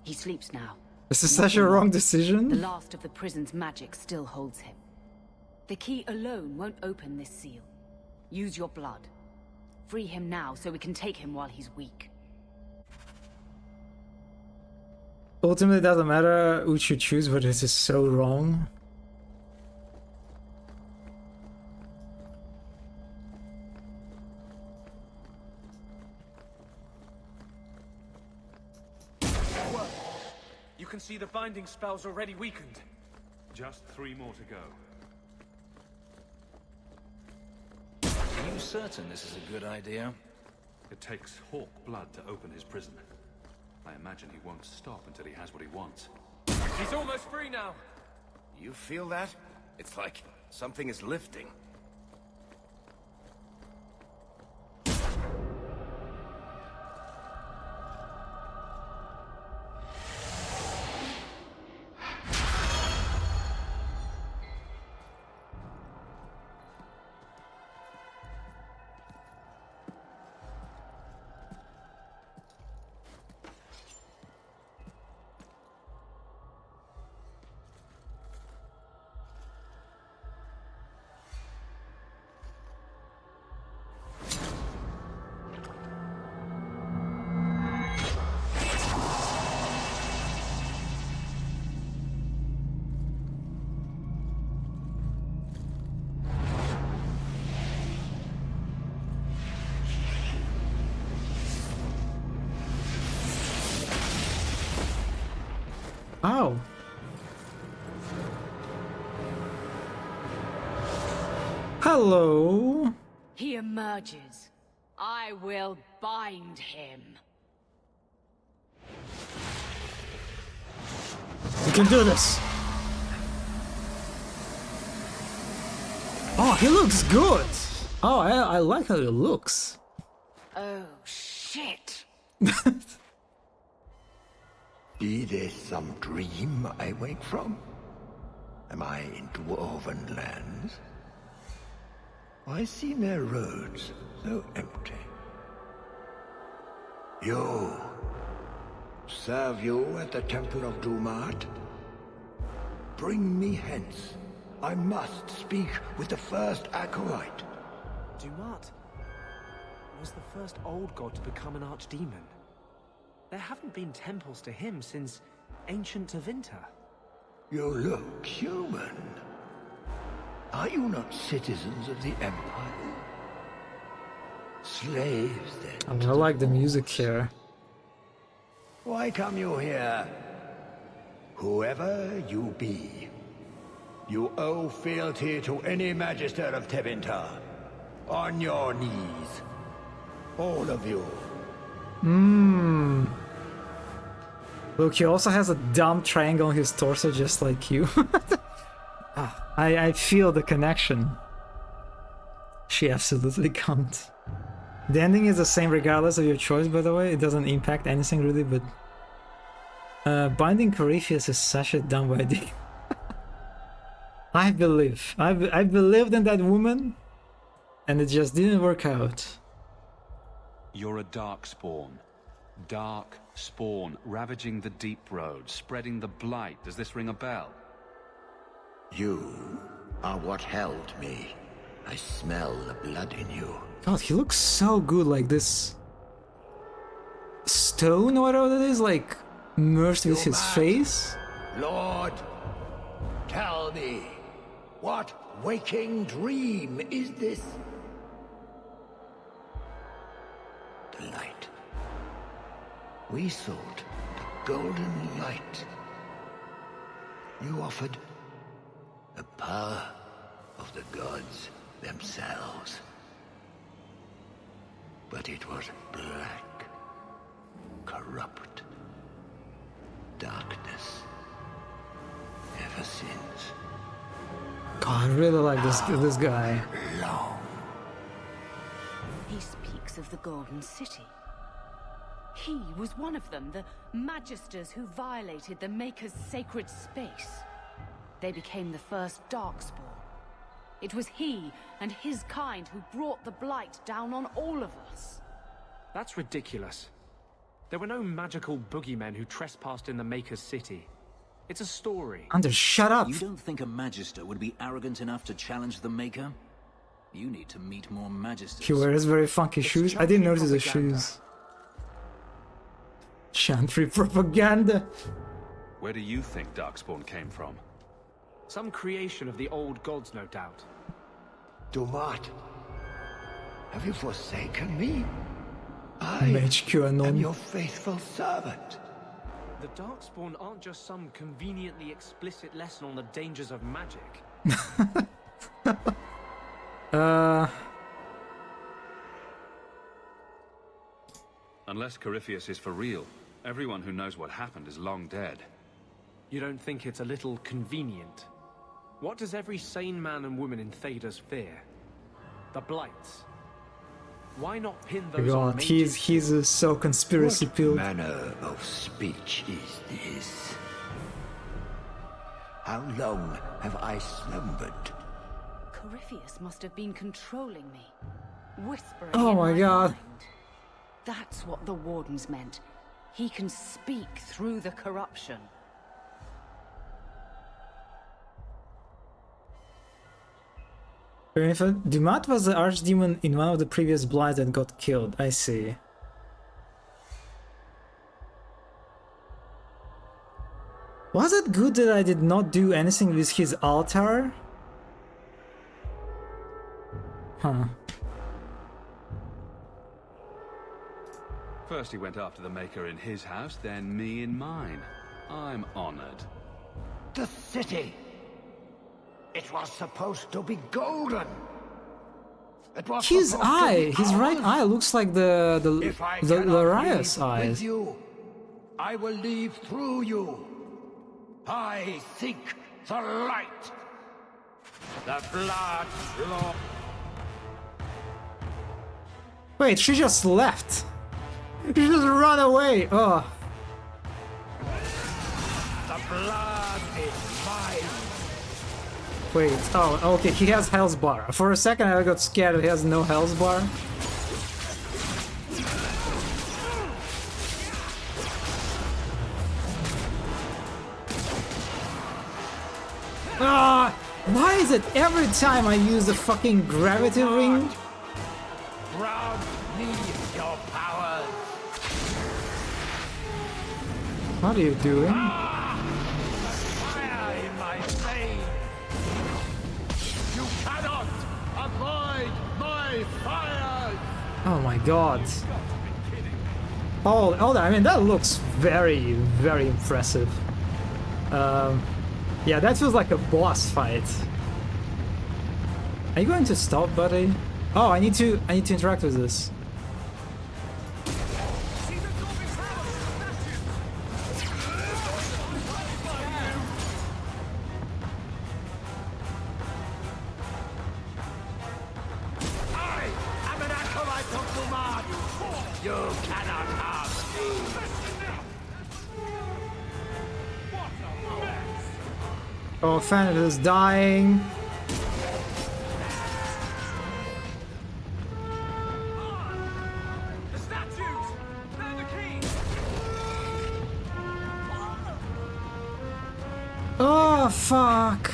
Speaker 9: He sleeps now.
Speaker 1: This is such a wrong
Speaker 9: The
Speaker 1: decision.
Speaker 9: last of the prison's magic still holds him. The key alone won't open this seal. Use your blood. Free him now so we can take him while he's weak.
Speaker 1: Ultimately, it doesn't matter which you choose, but this is so wrong.
Speaker 6: You can see the binding spell's already weakened.
Speaker 8: Just 3 more to go.
Speaker 3: Are you certain this is a good idea?
Speaker 8: It takes Hawk blood to open his prison. I imagine he won't stop until he has what he wants.
Speaker 6: He's almost free now.
Speaker 7: You feel that? It's like something is lifting.
Speaker 1: Oh. Hello.
Speaker 9: He emerges. I will bind him.
Speaker 1: You can do this. Oh, he looks good. Oh, I like how he looks.
Speaker 9: Oh, shit.
Speaker 4: Be this some dream I wake from? Am I in dwarven lands? Why seem their roads so empty? You! Serve you at the Temple of Dumat? Bring me hence. I must speak with the first acolyte.
Speaker 6: Dumat was the first old god to become an archdemon. There haven't been temples to him since ancient Tevinter.
Speaker 4: You look human. Are you not citizens of the Empire? Slaves, then?
Speaker 1: I mean, I like the music here.
Speaker 4: Why come you here? Whoever you be, you owe fealty to any Magister of Tevinter. On your knees. All of you.
Speaker 1: Look, he also has a dumb triangle on his torso just like you. I feel the connection. She absolutely can't. The ending is the same regardless of your choice, by the way. It doesn't impact anything really, but... binding Corypheus is such a dumb idea. I believe. I believed in that woman, and it just didn't work out.
Speaker 8: You're a Darkspawn. Dark spawn, ravaging the deep road, spreading the blight. Does this ring a bell?
Speaker 4: You are what held me. I smell the blood in you.
Speaker 1: God, he looks so good, like this stone or whatever that is, like merged with his face.
Speaker 4: Lord, tell me, what waking dream is this? The light. We sought the golden light. You offered the power of the gods themselves. But it was black, corrupt, darkness ever since.
Speaker 1: God, I really like this guy.
Speaker 4: Long.
Speaker 9: He speaks of the Golden City. He was one of them, the Magisters who violated the Maker's sacred space. They became the first Darkspawn. It was he and his kind who brought the Blight down on all of us.
Speaker 6: That's ridiculous. There were no magical boogeymen who trespassed in the Maker's city. It's a story.
Speaker 1: Anders, shut up!
Speaker 3: You don't think a Magister would be arrogant enough to challenge the Maker? You need to meet more Magisters.
Speaker 1: He wears very funky shoes. I didn't notice the shoes. Chantry propaganda.
Speaker 8: Where do you think Darkspawn came from?
Speaker 6: Some creation of the old gods, no doubt.
Speaker 4: Dumat, have you forsaken me?
Speaker 1: Mage QAnon.
Speaker 4: I am your faithful servant.
Speaker 6: The Darkspawn aren't just some conveniently explicit lesson on the dangers of magic.
Speaker 8: Unless Corypheus is for real, everyone who knows what happened is long dead.
Speaker 6: You don't think it's a little convenient? What does every sane man and woman in Thedas fear? The Blights. Why not pin those on
Speaker 1: God,
Speaker 6: mages?
Speaker 1: he's so conspiracy pilled.
Speaker 4: What manner of speech is this? How long have I slumbered?
Speaker 9: Corypheus must have been controlling me, whispering
Speaker 1: Oh
Speaker 9: in
Speaker 1: my God.
Speaker 9: mind. That's what the Wardens meant. He can speak through the corruption.
Speaker 1: Dumat was the archdemon in one of the previous Blights that got killed. I see. Was it good that I did not do anything with his altar? Huh.
Speaker 8: First he went after the Maker in his house, then me in mine. I'm honored.
Speaker 4: The city! It was supposed to be golden! It was
Speaker 1: His
Speaker 4: supposed to
Speaker 1: eye,
Speaker 4: be
Speaker 1: his right
Speaker 4: ours.
Speaker 1: eye looks like the
Speaker 4: If I
Speaker 1: the
Speaker 4: cannot
Speaker 1: Larius
Speaker 4: leave
Speaker 1: eyes.
Speaker 4: with you, I will leave through you. I seek the light. The blood flow.
Speaker 1: Wait, she just left. She just ran away. Oh.
Speaker 4: The blood is mine.
Speaker 1: Wait, oh, okay, he has health bar. For a second I got scared he has no health bar. Ah, why is it every time I use the fucking gravity ring?
Speaker 4: Grant me your powers.
Speaker 1: What are you doing?
Speaker 4: Fire in my veins. You cannot avoid my fires.
Speaker 1: Oh my god. Oh, I mean, that looks very, very impressive. Yeah, that feels like a boss fight. Are you going to stop, buddy? Oh, I need to interact with this.
Speaker 4: I am an acolyte of Dumat. You cannot harm me.
Speaker 1: Oh, Fennec is dying.
Speaker 6: The statues! They're the key!
Speaker 1: Oh, fuck.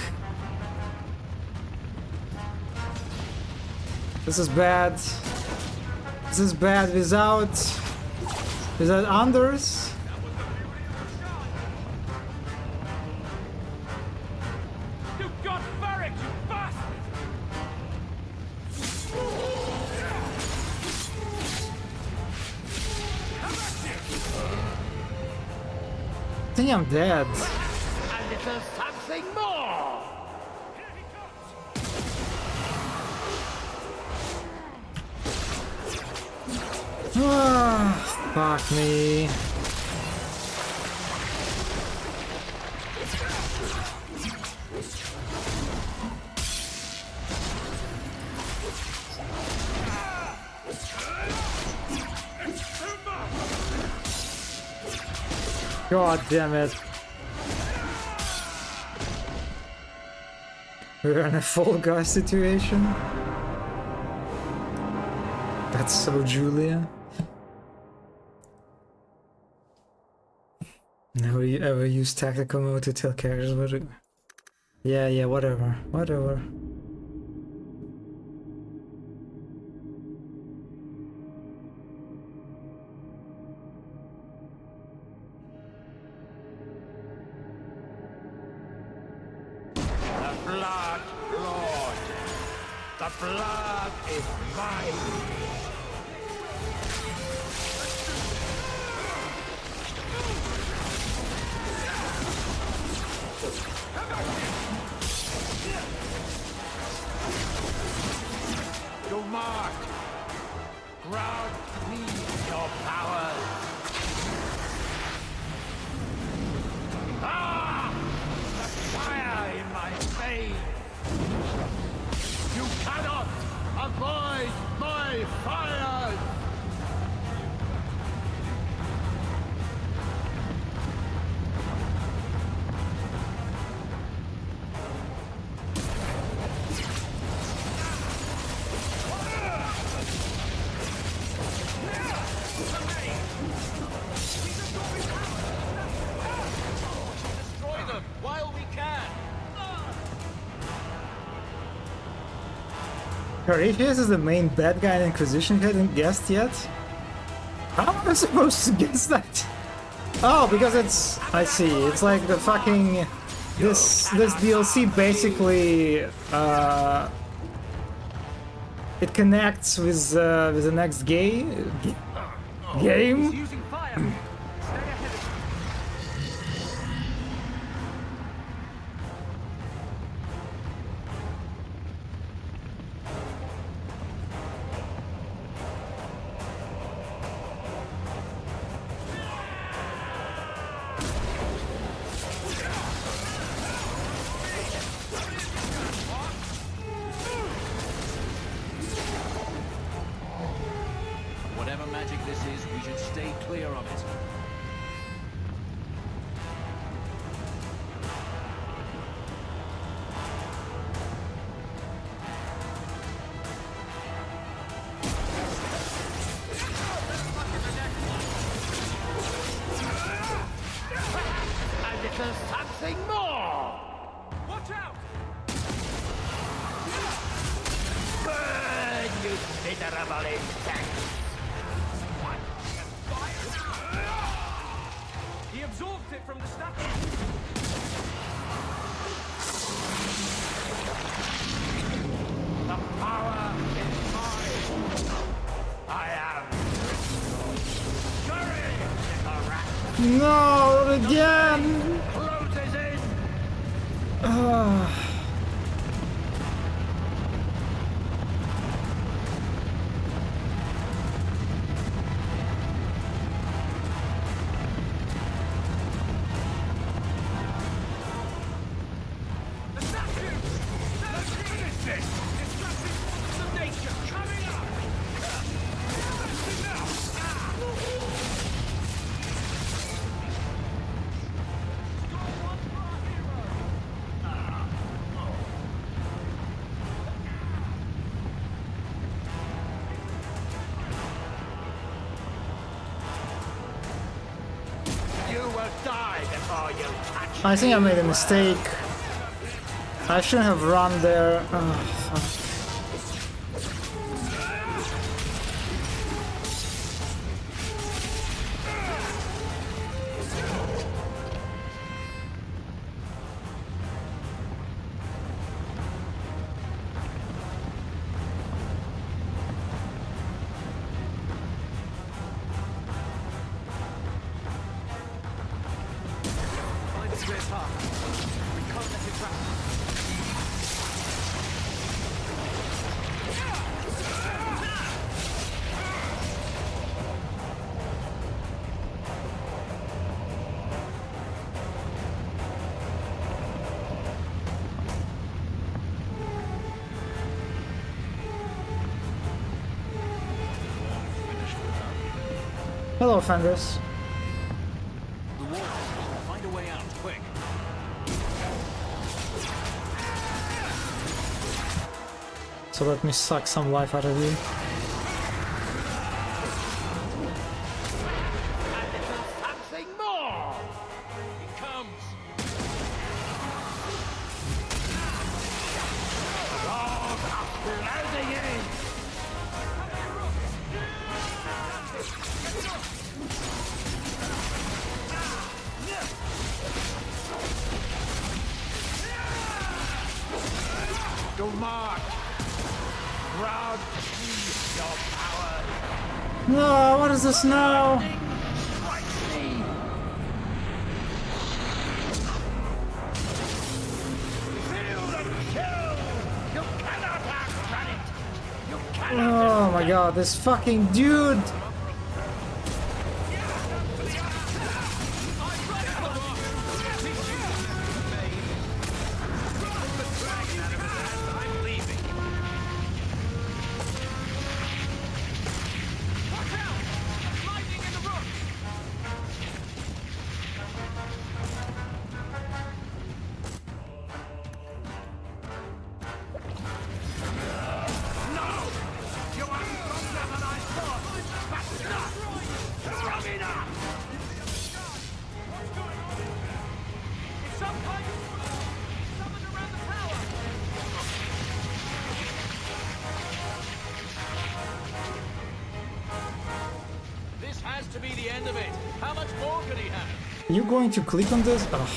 Speaker 1: This is bad. This is bad without Anders.
Speaker 6: You got Varric, you bastard!
Speaker 1: think I'm dead.
Speaker 4: And if there's something more!
Speaker 1: Ah, fuck me. God damn it. We're in a Fall Guy situation. That's so Julia. Never ever use tactical mode to tell characters what to... Yeah, whatever.
Speaker 4: Blood, Lord! The blood is mine! You mark! Grant me your powers! Ah! The fire in my veins! You cannot avoid my fires!
Speaker 7: Destroy them while we can.
Speaker 1: Courageous is the main bad guy in Inquisition hadn't guessed yet? How am I supposed to guess that? Oh, because it's... I see, it's like the fucking... This DLC basically... it connects with the next game.
Speaker 6: Using fire. Stay ahead of
Speaker 3: Whatever magic this is, we should stay clear of it.
Speaker 4: And if there's something more!
Speaker 6: Watch out!
Speaker 4: Burn, you miserable insect!
Speaker 6: He absorbed it from the statue.
Speaker 4: The power is mine! I am... Scurry, little rat!
Speaker 1: No, again!
Speaker 4: Closes in!
Speaker 6: The statue! Let's finish this! Destructive forces of nature coming up! That's enough!
Speaker 4: You will die before you touch
Speaker 1: I think I made a mistake. I shouldn't have run there. Oh, fuck.
Speaker 6: clear path. We can't let it trap us.
Speaker 1: Hello, Fenris.
Speaker 3: The wall. Find a way out, quick.
Speaker 1: So let me suck some life out of you.
Speaker 7: Something more! It comes! Walls are closing in! To march! Proud to see your power!
Speaker 1: No, what is this now? Oh my god, this fucking dude!
Speaker 3: This has to be the end of it. How much more could he have?
Speaker 1: Are you going to click on this? Ugh.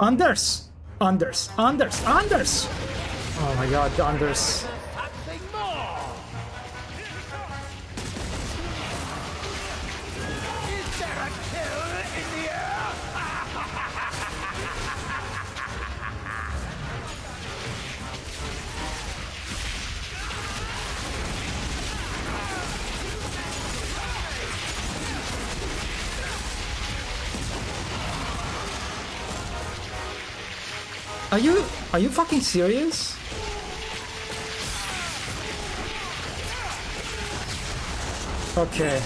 Speaker 1: Anders! Anders! Anders! Anders! Oh my god, the Anders.
Speaker 7: Something more! Is there a kill in the air?
Speaker 1: Are you fucking serious? Okay.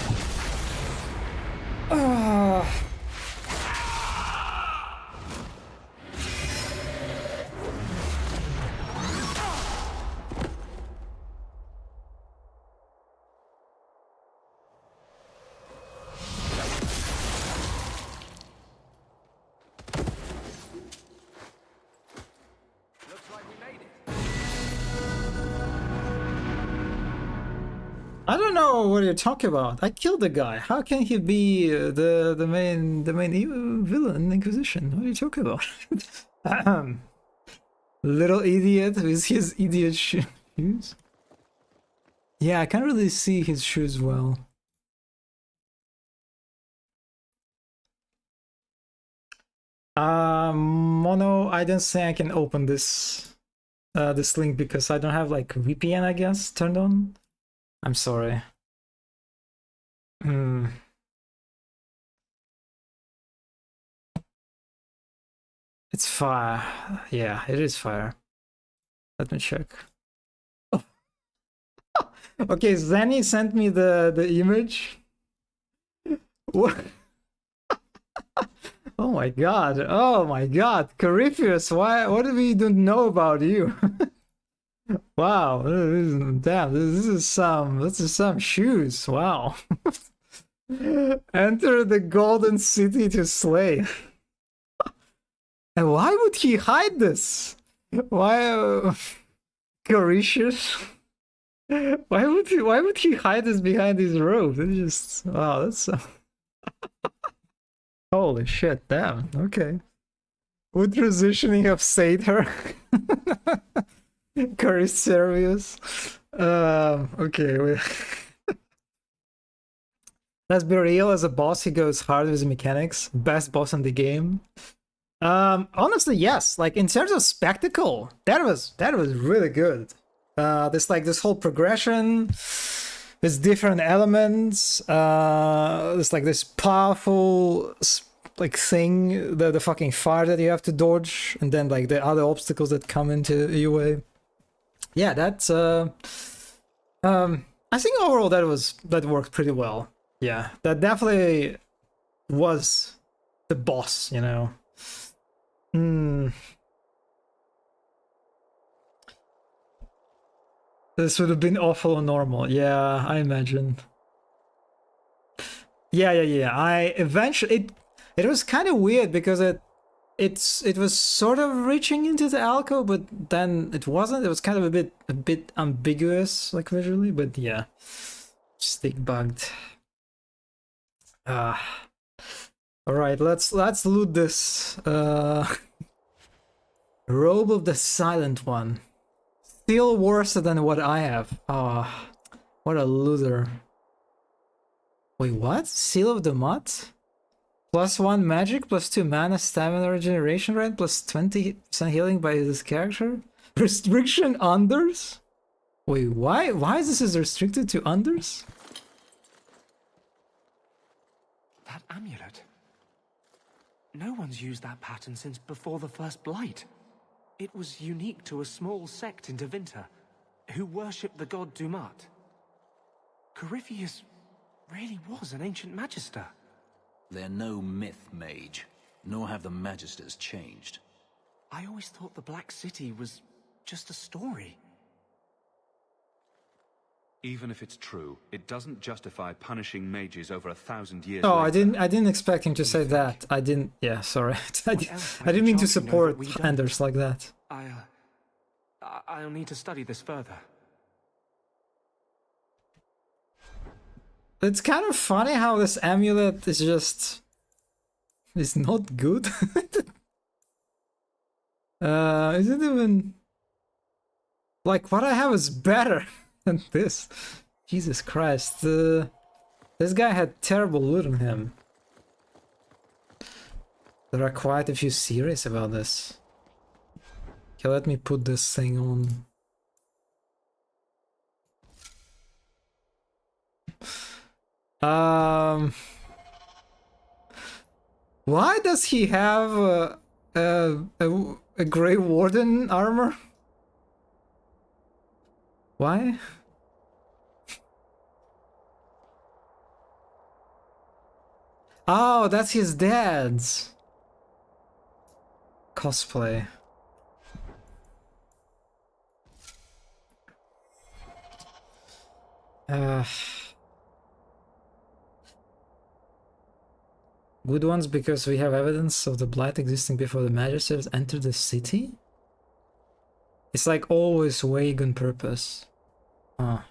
Speaker 1: I don't know what you're talking about. I killed the guy. How can he be the main evil villain in Inquisition? What are you talking about? Little idiot with his idiot shoes. Yeah, I can't really see his shoes well. Mono, I don't think I can open this this link because I don't have like VPN, I guess, turned on. I'm sorry. It's fire. Yeah, it is fire. Let me check. Oh. Okay, Zanny sent me the image. What? Oh my god. Oh my god. Corypheus, what do we don't know about you? Wow. Damn, this is some shoes. Wow. Enter the golden city to slay. And why would he hide this? Why, Capricious? Why would he hide this behind his robe? It's just, wow, that's holy shit, damn, okay. With transitioning of Satyr. Caricerius. Okay, let's be real, as a boss, he goes hard with the mechanics. Best boss in the game. Honestly, yes. Like in terms of spectacle, that was really good. This whole progression, there's different elements. There's like this powerful like thing, the fucking fire that you have to dodge, and then like the other obstacles that come into your way. Yeah, that's I think overall that worked pretty well. Yeah, that definitely was the boss, you know. This would have been awful on normal. Yeah, I imagine. Yeah. I eventually it was kind of weird because it was sort of reaching into the alcove, but then it wasn't. It was kind of a bit ambiguous, like visually, but yeah, stick bugged. All right, let's loot this robe of the Silent One. Still worse than what I have. Ah, what a loser. Wait, what? Seal of the Mutt? +1 magic, +2 mana, stamina regeneration rate, +20% healing by this character. Restriction unders? Wait, why is this restricted to unders?
Speaker 6: That amulet. No one's used that pattern since before the First Blight. It was unique to a small sect in Tevinter, who worshipped the god Dumat. Corypheus really was an ancient magister.
Speaker 3: They're no myth, mage, nor have the magisters changed.
Speaker 6: I always thought the Black City was just a story.
Speaker 8: Even if it's true, it doesn't justify punishing mages over 1,000 years
Speaker 1: Oh,
Speaker 8: later.
Speaker 1: I didn't expect him to say that. I didn't. Yeah, sorry. I didn't mean to support Anders like that.
Speaker 6: I'll need to study this further.
Speaker 1: It's kind of funny how this amulet is not good. Isn't even like what I have is better than this. Jesus Christ, this guy had terrible loot on him. There are quite a few theories about this. Okay, let me put this thing on. Why does he have a Grey Warden armor? Why? Oh, that's his dad's cosplay. Good ones because we have evidence of the blight existing before the Magisters entered the city? It's like always vague on purpose. Ah.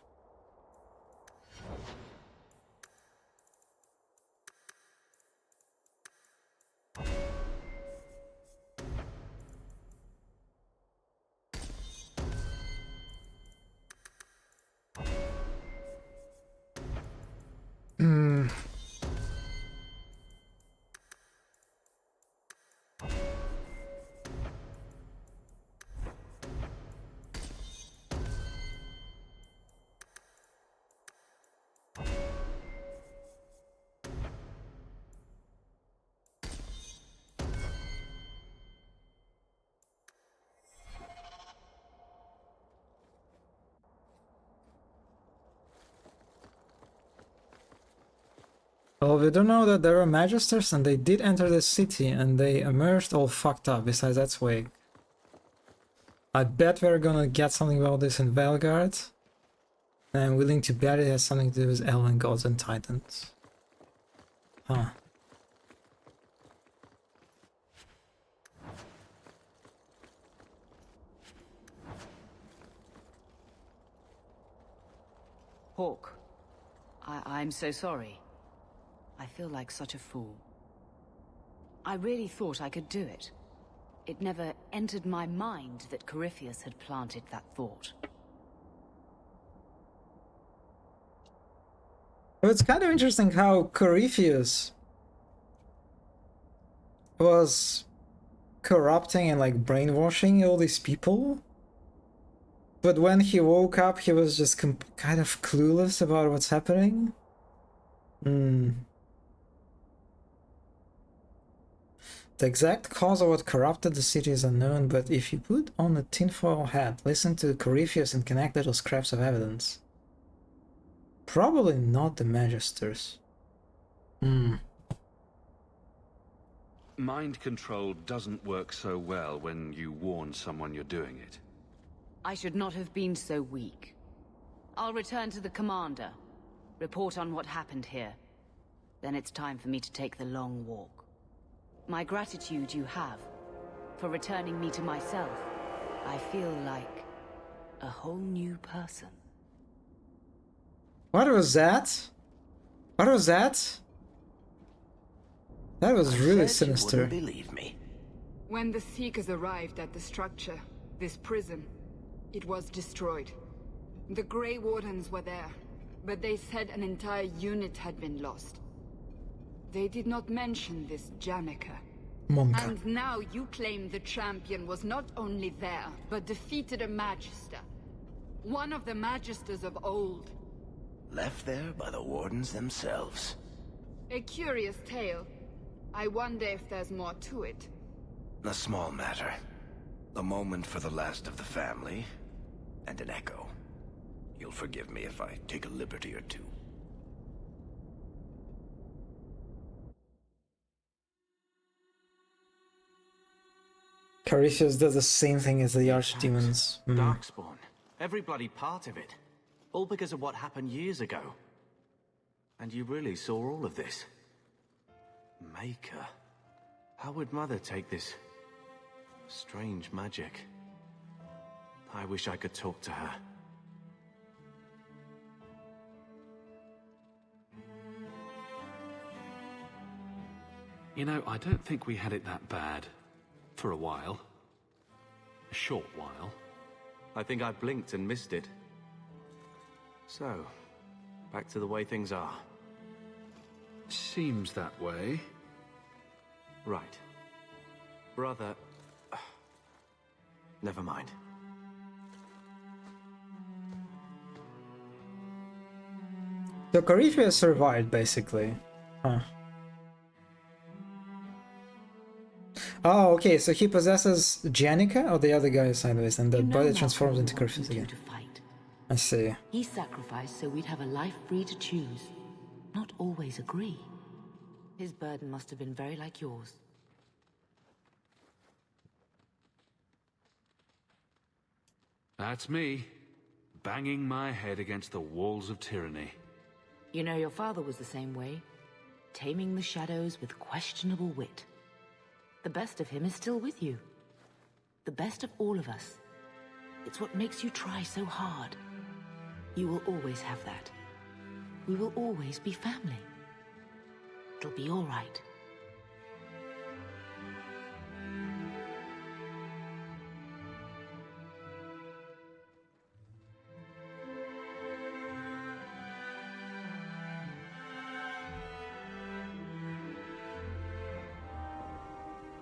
Speaker 1: Well, we do know that there are Magisters and they did enter the city and they emerged all fucked up, besides that's vague. I bet we're gonna get something about this in Valgard. And I'm willing to bet it has something to do with Elven Gods and Titans. Huh.
Speaker 9: Hawk, I'm so sorry. I feel like such a fool. I really thought I could do it. It never entered my mind that Corypheus had planted that thought.
Speaker 1: Well, it's kind of interesting how Corypheus was corrupting and like brainwashing all these people. But when he woke up, he was just kind of clueless about what's happening. The exact cause of what corrupted the city is unknown, but if you put on a tinfoil hat, listen to Corypheus and connect little scraps of evidence. Probably not the Magisters.
Speaker 8: Mind control doesn't work so well when you warn someone you're doing it.
Speaker 9: I should not have been so weak. I'll return to the commander, report on what happened here. Then it's time for me to take the long walk. My gratitude you have for returning me to myself. I feel like a whole new person.
Speaker 1: What was that? What was that? That was really sinister.
Speaker 7: You wouldn't believe me.
Speaker 12: When the Seekers arrived at the structure, this prison, it was destroyed. The Grey Wardens were there, but they said an entire unit had been lost. They did not mention this Janica.
Speaker 1: Monka.
Speaker 12: And now you claim the champion was not only there, but defeated a Magister. One of the Magisters of old.
Speaker 7: Left there by the Wardens themselves.
Speaker 12: A curious tale. I wonder if there's more to it.
Speaker 7: A small matter. A moment for the last of the family, and an echo. You'll forgive me if I take a liberty or two.
Speaker 1: Corypheus does the same thing as the Archdemons.
Speaker 13: Darkspawn. Every bloody part of it. All because of what happened years ago. And you really saw all of this? Maker. How would Mother take this strange magic? I wish I could talk to her.
Speaker 8: You know, I don't think we had it that bad. For a while. A short while.
Speaker 13: I think I blinked and missed it. So, back to the way things are.
Speaker 8: Seems that way.
Speaker 13: Right. Brother... Never mind.
Speaker 1: So Corypheus survived, basically. Huh. Oh, okay, so he possesses Janica, or the other guy sideways, and the body transforms into Corypheus again. I see.
Speaker 14: He sacrificed so we'd have a life free to choose, not always agree. His burden must have been very like yours.
Speaker 8: That's me, banging my head against the walls of tyranny.
Speaker 14: You know, your father was the same way, taming the shadows with questionable wit. The best of him is still with you. The best of all of us. It's what makes you try so hard. You will always have that. We will always be family. It'll be all right.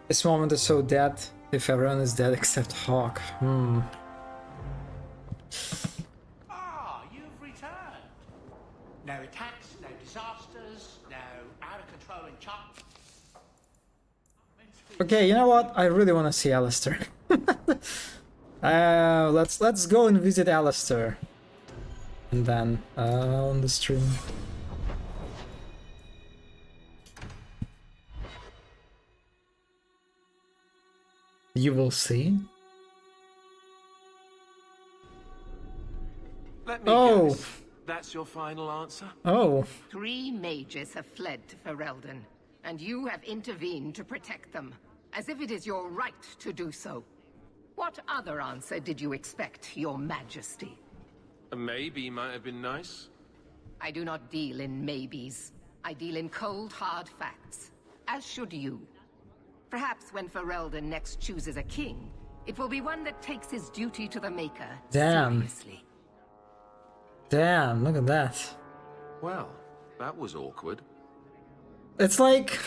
Speaker 1: This moment is so dead, if everyone is dead except Hawk.
Speaker 15: Ah, you've returned. No attacks, no disasters, no out-of-control enchantment.
Speaker 1: Okay, you know what? I really want to see Alistair. Let's go and visit Alistair. And then on the stream. You will see.
Speaker 16: Let me guess. That's your final answer?
Speaker 1: Oh.
Speaker 17: 3 mages have fled to Ferelden, and you have intervened to protect them, as if it is your right to do so. What other answer did you expect, your majesty?
Speaker 16: A maybe might have been nice.
Speaker 17: I do not deal in maybes. I deal in cold, hard facts. As should you. Perhaps when Ferelden next chooses a king, it will be one that takes his duty to the Maker seriously.
Speaker 1: Damn, look at that.
Speaker 16: Well, that was awkward.
Speaker 1: It's like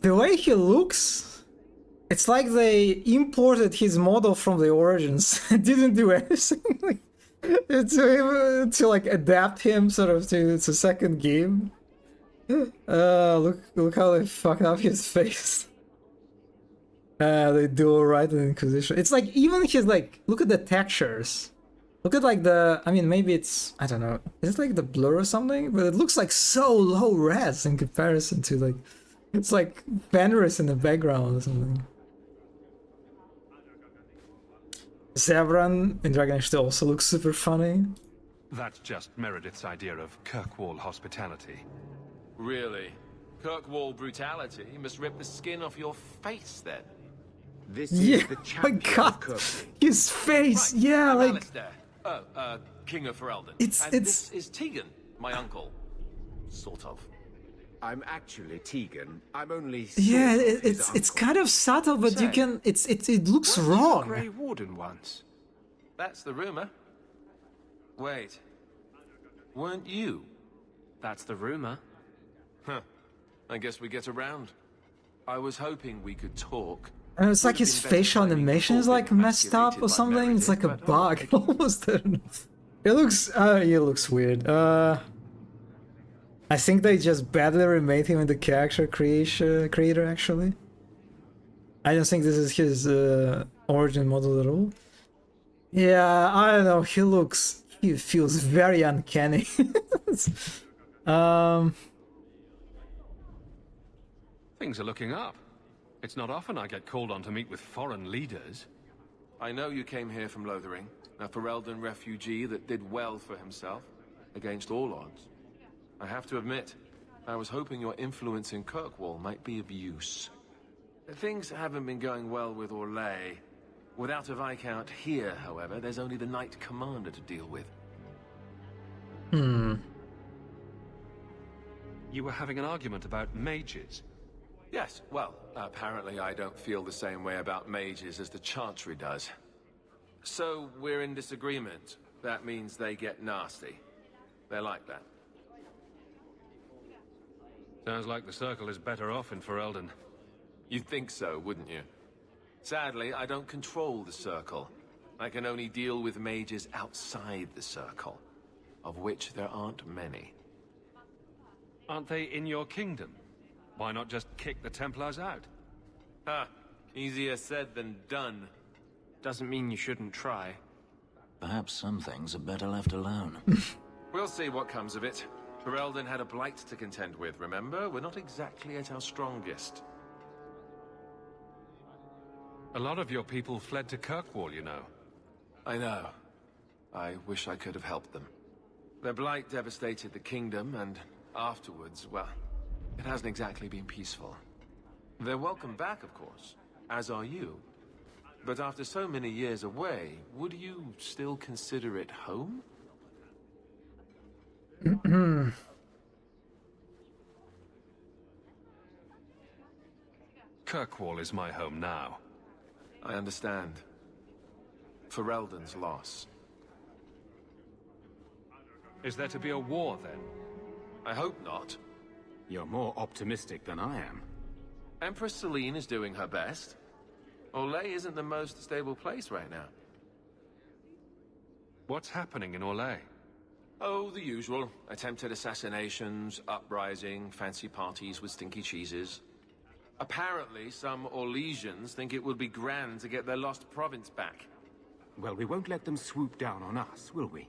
Speaker 1: the way he looks. It's like they imported his model from the Origins and didn't do anything to like adapt him sort of to second game. Look how they fucked up his face. They do right in Inquisition. It's like even his like look at the textures. Look at like the I mean maybe it's I don't know. Is it like the blur or something? But it looks like so low res in comparison to like it's like Fenris in the background or something. Zevran in Dragon Age 2 also looks super funny.
Speaker 8: That's just Meredith's idea of Kirkwall hospitality.
Speaker 16: Really? Kirkwall brutality? You must rip the skin off your face then.
Speaker 18: This
Speaker 1: yeah,
Speaker 18: is the
Speaker 1: my
Speaker 18: champion
Speaker 1: god,
Speaker 18: of Kirkwall.
Speaker 1: his face,
Speaker 16: Right,
Speaker 1: yeah,
Speaker 16: I'm
Speaker 1: like
Speaker 16: Alistair. King of Ferelden.
Speaker 1: It's-
Speaker 16: and
Speaker 1: it's-
Speaker 16: this is Tegan, my uncle. Sort of.
Speaker 18: I'm actually Tegan. I'm only
Speaker 1: yeah,
Speaker 18: sort of his
Speaker 1: it's
Speaker 18: uncle.
Speaker 1: kind of subtle, but you
Speaker 16: Say,
Speaker 1: can it looks
Speaker 16: Weren't you the
Speaker 1: wrong.
Speaker 16: Grey Warden once? That's the rumor. Wait. Weren't you?
Speaker 6: That's the rumor.
Speaker 16: Huh. I guess we get around. I was hoping we could talk.
Speaker 1: And it's like
Speaker 16: Would've
Speaker 1: his
Speaker 16: been better
Speaker 1: facial
Speaker 16: timing
Speaker 1: animation is
Speaker 16: before
Speaker 1: like
Speaker 16: being
Speaker 1: messed up
Speaker 16: emasculated
Speaker 1: or
Speaker 16: by
Speaker 1: something. It's like a
Speaker 16: Meredith,
Speaker 1: bug almost. I don't know. It looks weird. I think they just badly remade him in the character creator actually. I don't think this is his origin model at all. Yeah, I don't know. He feels very uncanny.
Speaker 8: Things are looking up. It's not often I get called on to meet with foreign leaders.
Speaker 16: I know you came here from Lothering, a Ferelden refugee that did well for himself, against all odds. I have to admit, I was hoping your influence in Kirkwall might be of use. Things haven't been going well with Orlais. Without a Viscount here, however, there's only the Knight Commander to deal with.
Speaker 8: You were having an argument about mages.
Speaker 16: Yes, well, apparently I don't feel the same way about mages as the Chantry does. So, we're in disagreement. That means they get nasty. They're like that.
Speaker 8: Sounds like the Circle is better off in Ferelden.
Speaker 16: You'd think so, wouldn't you? Sadly, I don't control the Circle. I can only deal with mages outside the Circle, of which there aren't many.
Speaker 8: Aren't they in your kingdom? Why not just kick the Templars out?
Speaker 16: Ha! Easier said than done.
Speaker 6: Doesn't mean you shouldn't try.
Speaker 3: Perhaps some things are better left alone.
Speaker 16: We'll see what comes of it. Ferelden had a blight to contend with, remember? We're not exactly at our strongest.
Speaker 8: A lot of your people fled to Kirkwall, you know.
Speaker 16: I know. I wish I could have helped them. Their blight devastated the kingdom, and afterwards, well, it hasn't exactly been peaceful. They're welcome back, of course, as are you. But after so many years away, would you still consider it home?
Speaker 8: Kirkwall is my home now.
Speaker 16: I understand. Ferelden's loss.
Speaker 8: Is there to be a war, then?
Speaker 16: I hope not.
Speaker 18: You're more optimistic than I am.
Speaker 16: Empress Celine is doing her best. Orlais isn't the most stable place right now.
Speaker 8: What's happening in Orlais?
Speaker 16: Oh, the usual. Attempted assassinations, uprising, fancy parties with stinky cheeses. Apparently, some Orlesians think it would be grand to get their lost province back.
Speaker 18: Well, we won't let them swoop down on us, will we?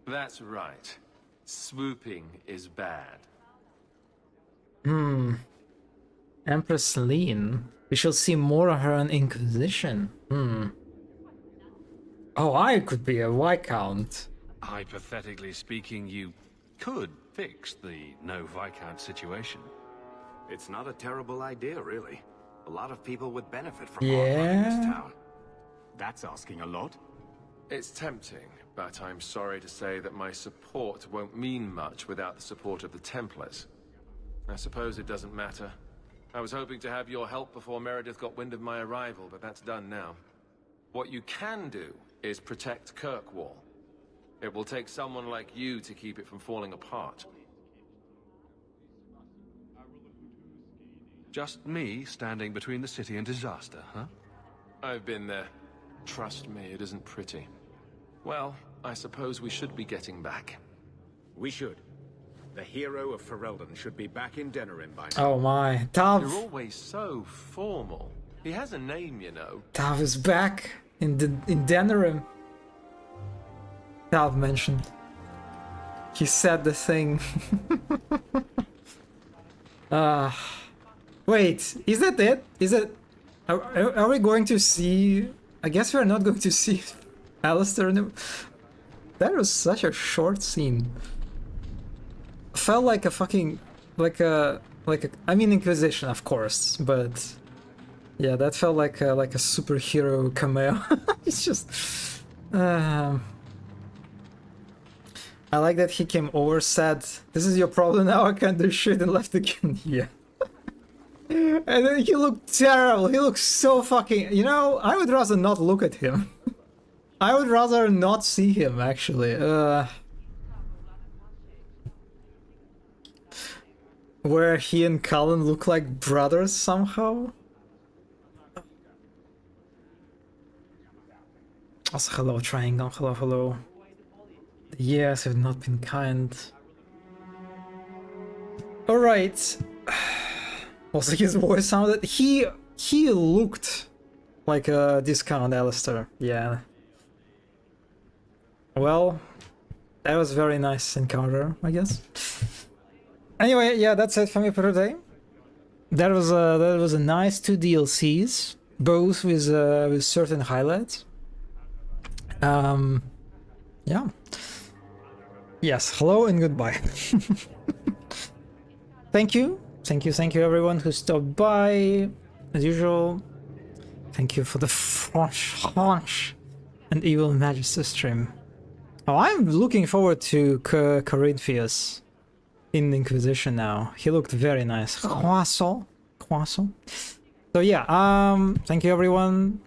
Speaker 16: That's right. Swooping is bad.
Speaker 1: Empress Celine. We shall see more of her on Inquisition. Oh, I could be a Viscount.
Speaker 8: Hypothetically speaking, you could fix the no Viscount situation.
Speaker 18: It's not a terrible idea, really. A lot of people would benefit from
Speaker 1: Yeah?
Speaker 18: our running this town. That's asking a lot.
Speaker 16: It's tempting, but I'm sorry to say that my support won't mean much without the support of the Templars. I suppose it doesn't matter. I was hoping to have your help before Meredith got wind of my arrival, but that's done now. What you can do is protect Kirkwall. It will take someone like you to keep it from falling apart.
Speaker 8: Just me standing between the city and disaster, huh?
Speaker 16: I've been there. Trust me, it isn't pretty. Well, I suppose we should be getting back.
Speaker 18: We should. The hero of Ferelden should be back in Denerim by now.
Speaker 1: Oh my, Tav.
Speaker 16: You're always so formal. He has a name, you know.
Speaker 1: Tav is back in Denerim. Tav mentioned. He said the thing. Wait, is that it? Is it? Are we going to see? I guess we're not going to see Alistair. That was such a short scene. Felt like a fucking I mean Inquisition, of course, but yeah, that felt like a superhero cameo. It's just I like that he came over, said, "This is your problem now, I can't do shit," and left again. Yeah. And then he looked terrible. He looked so fucking, you know, I would rather not look at him. I would rather not see him, actually. Where he and Cullen look like brothers somehow. Also, hello, Triangle. Hello, hello. The years have not been kind. Alright. Also, his voice sounded... He looked like a discount Alistair. Yeah. Well, that was a very nice encounter, I guess. Anyway, yeah, that's it for me for today. That was a nice 2 DLCs, both with certain highlights. Yeah. Yes, hello and goodbye. Thank you everyone who stopped by, as usual. Thank you for the harsh and evil Magister stream. Oh, I'm looking forward to Corinthians in Inquisition now. He looked very nice. Croissant. So yeah, thank you everyone.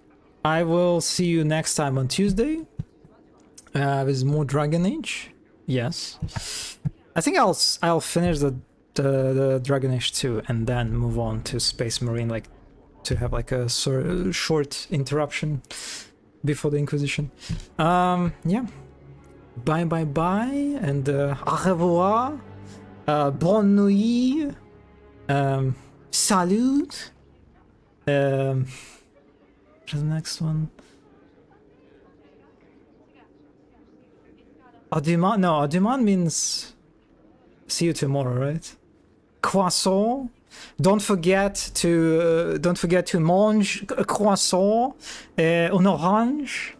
Speaker 1: I will see you next time on Tuesday with more Dragon Age. Yes, I think I'll finish the Dragon Age 2 and then move on to Space Marine, like to have like a short interruption before the Inquisition. Yeah, bye and au revoir, bonne nuit, salut. What's the next one? Adiman? No, Adiman means see you tomorrow, right? Croissant. Don't forget to mange a croissant, an orange,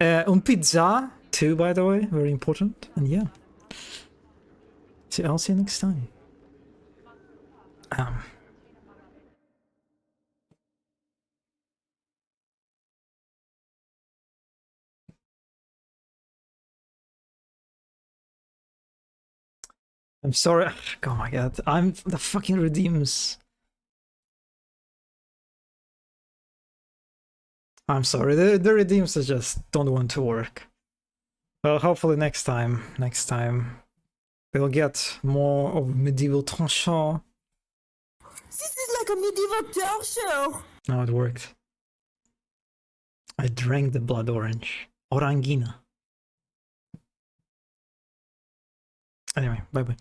Speaker 1: une pizza too, by the way, very important. And yeah, I'll see you next time. I'm sorry. Oh my god, I'm the fucking redeems. I'm sorry, the redeems just don't want to work. Well, hopefully next time we'll get more of medieval tranchant.
Speaker 11: This is like a medieval talk show.
Speaker 1: No, it worked. I drank the blood orange. Orangina. Anyway, bye-bye.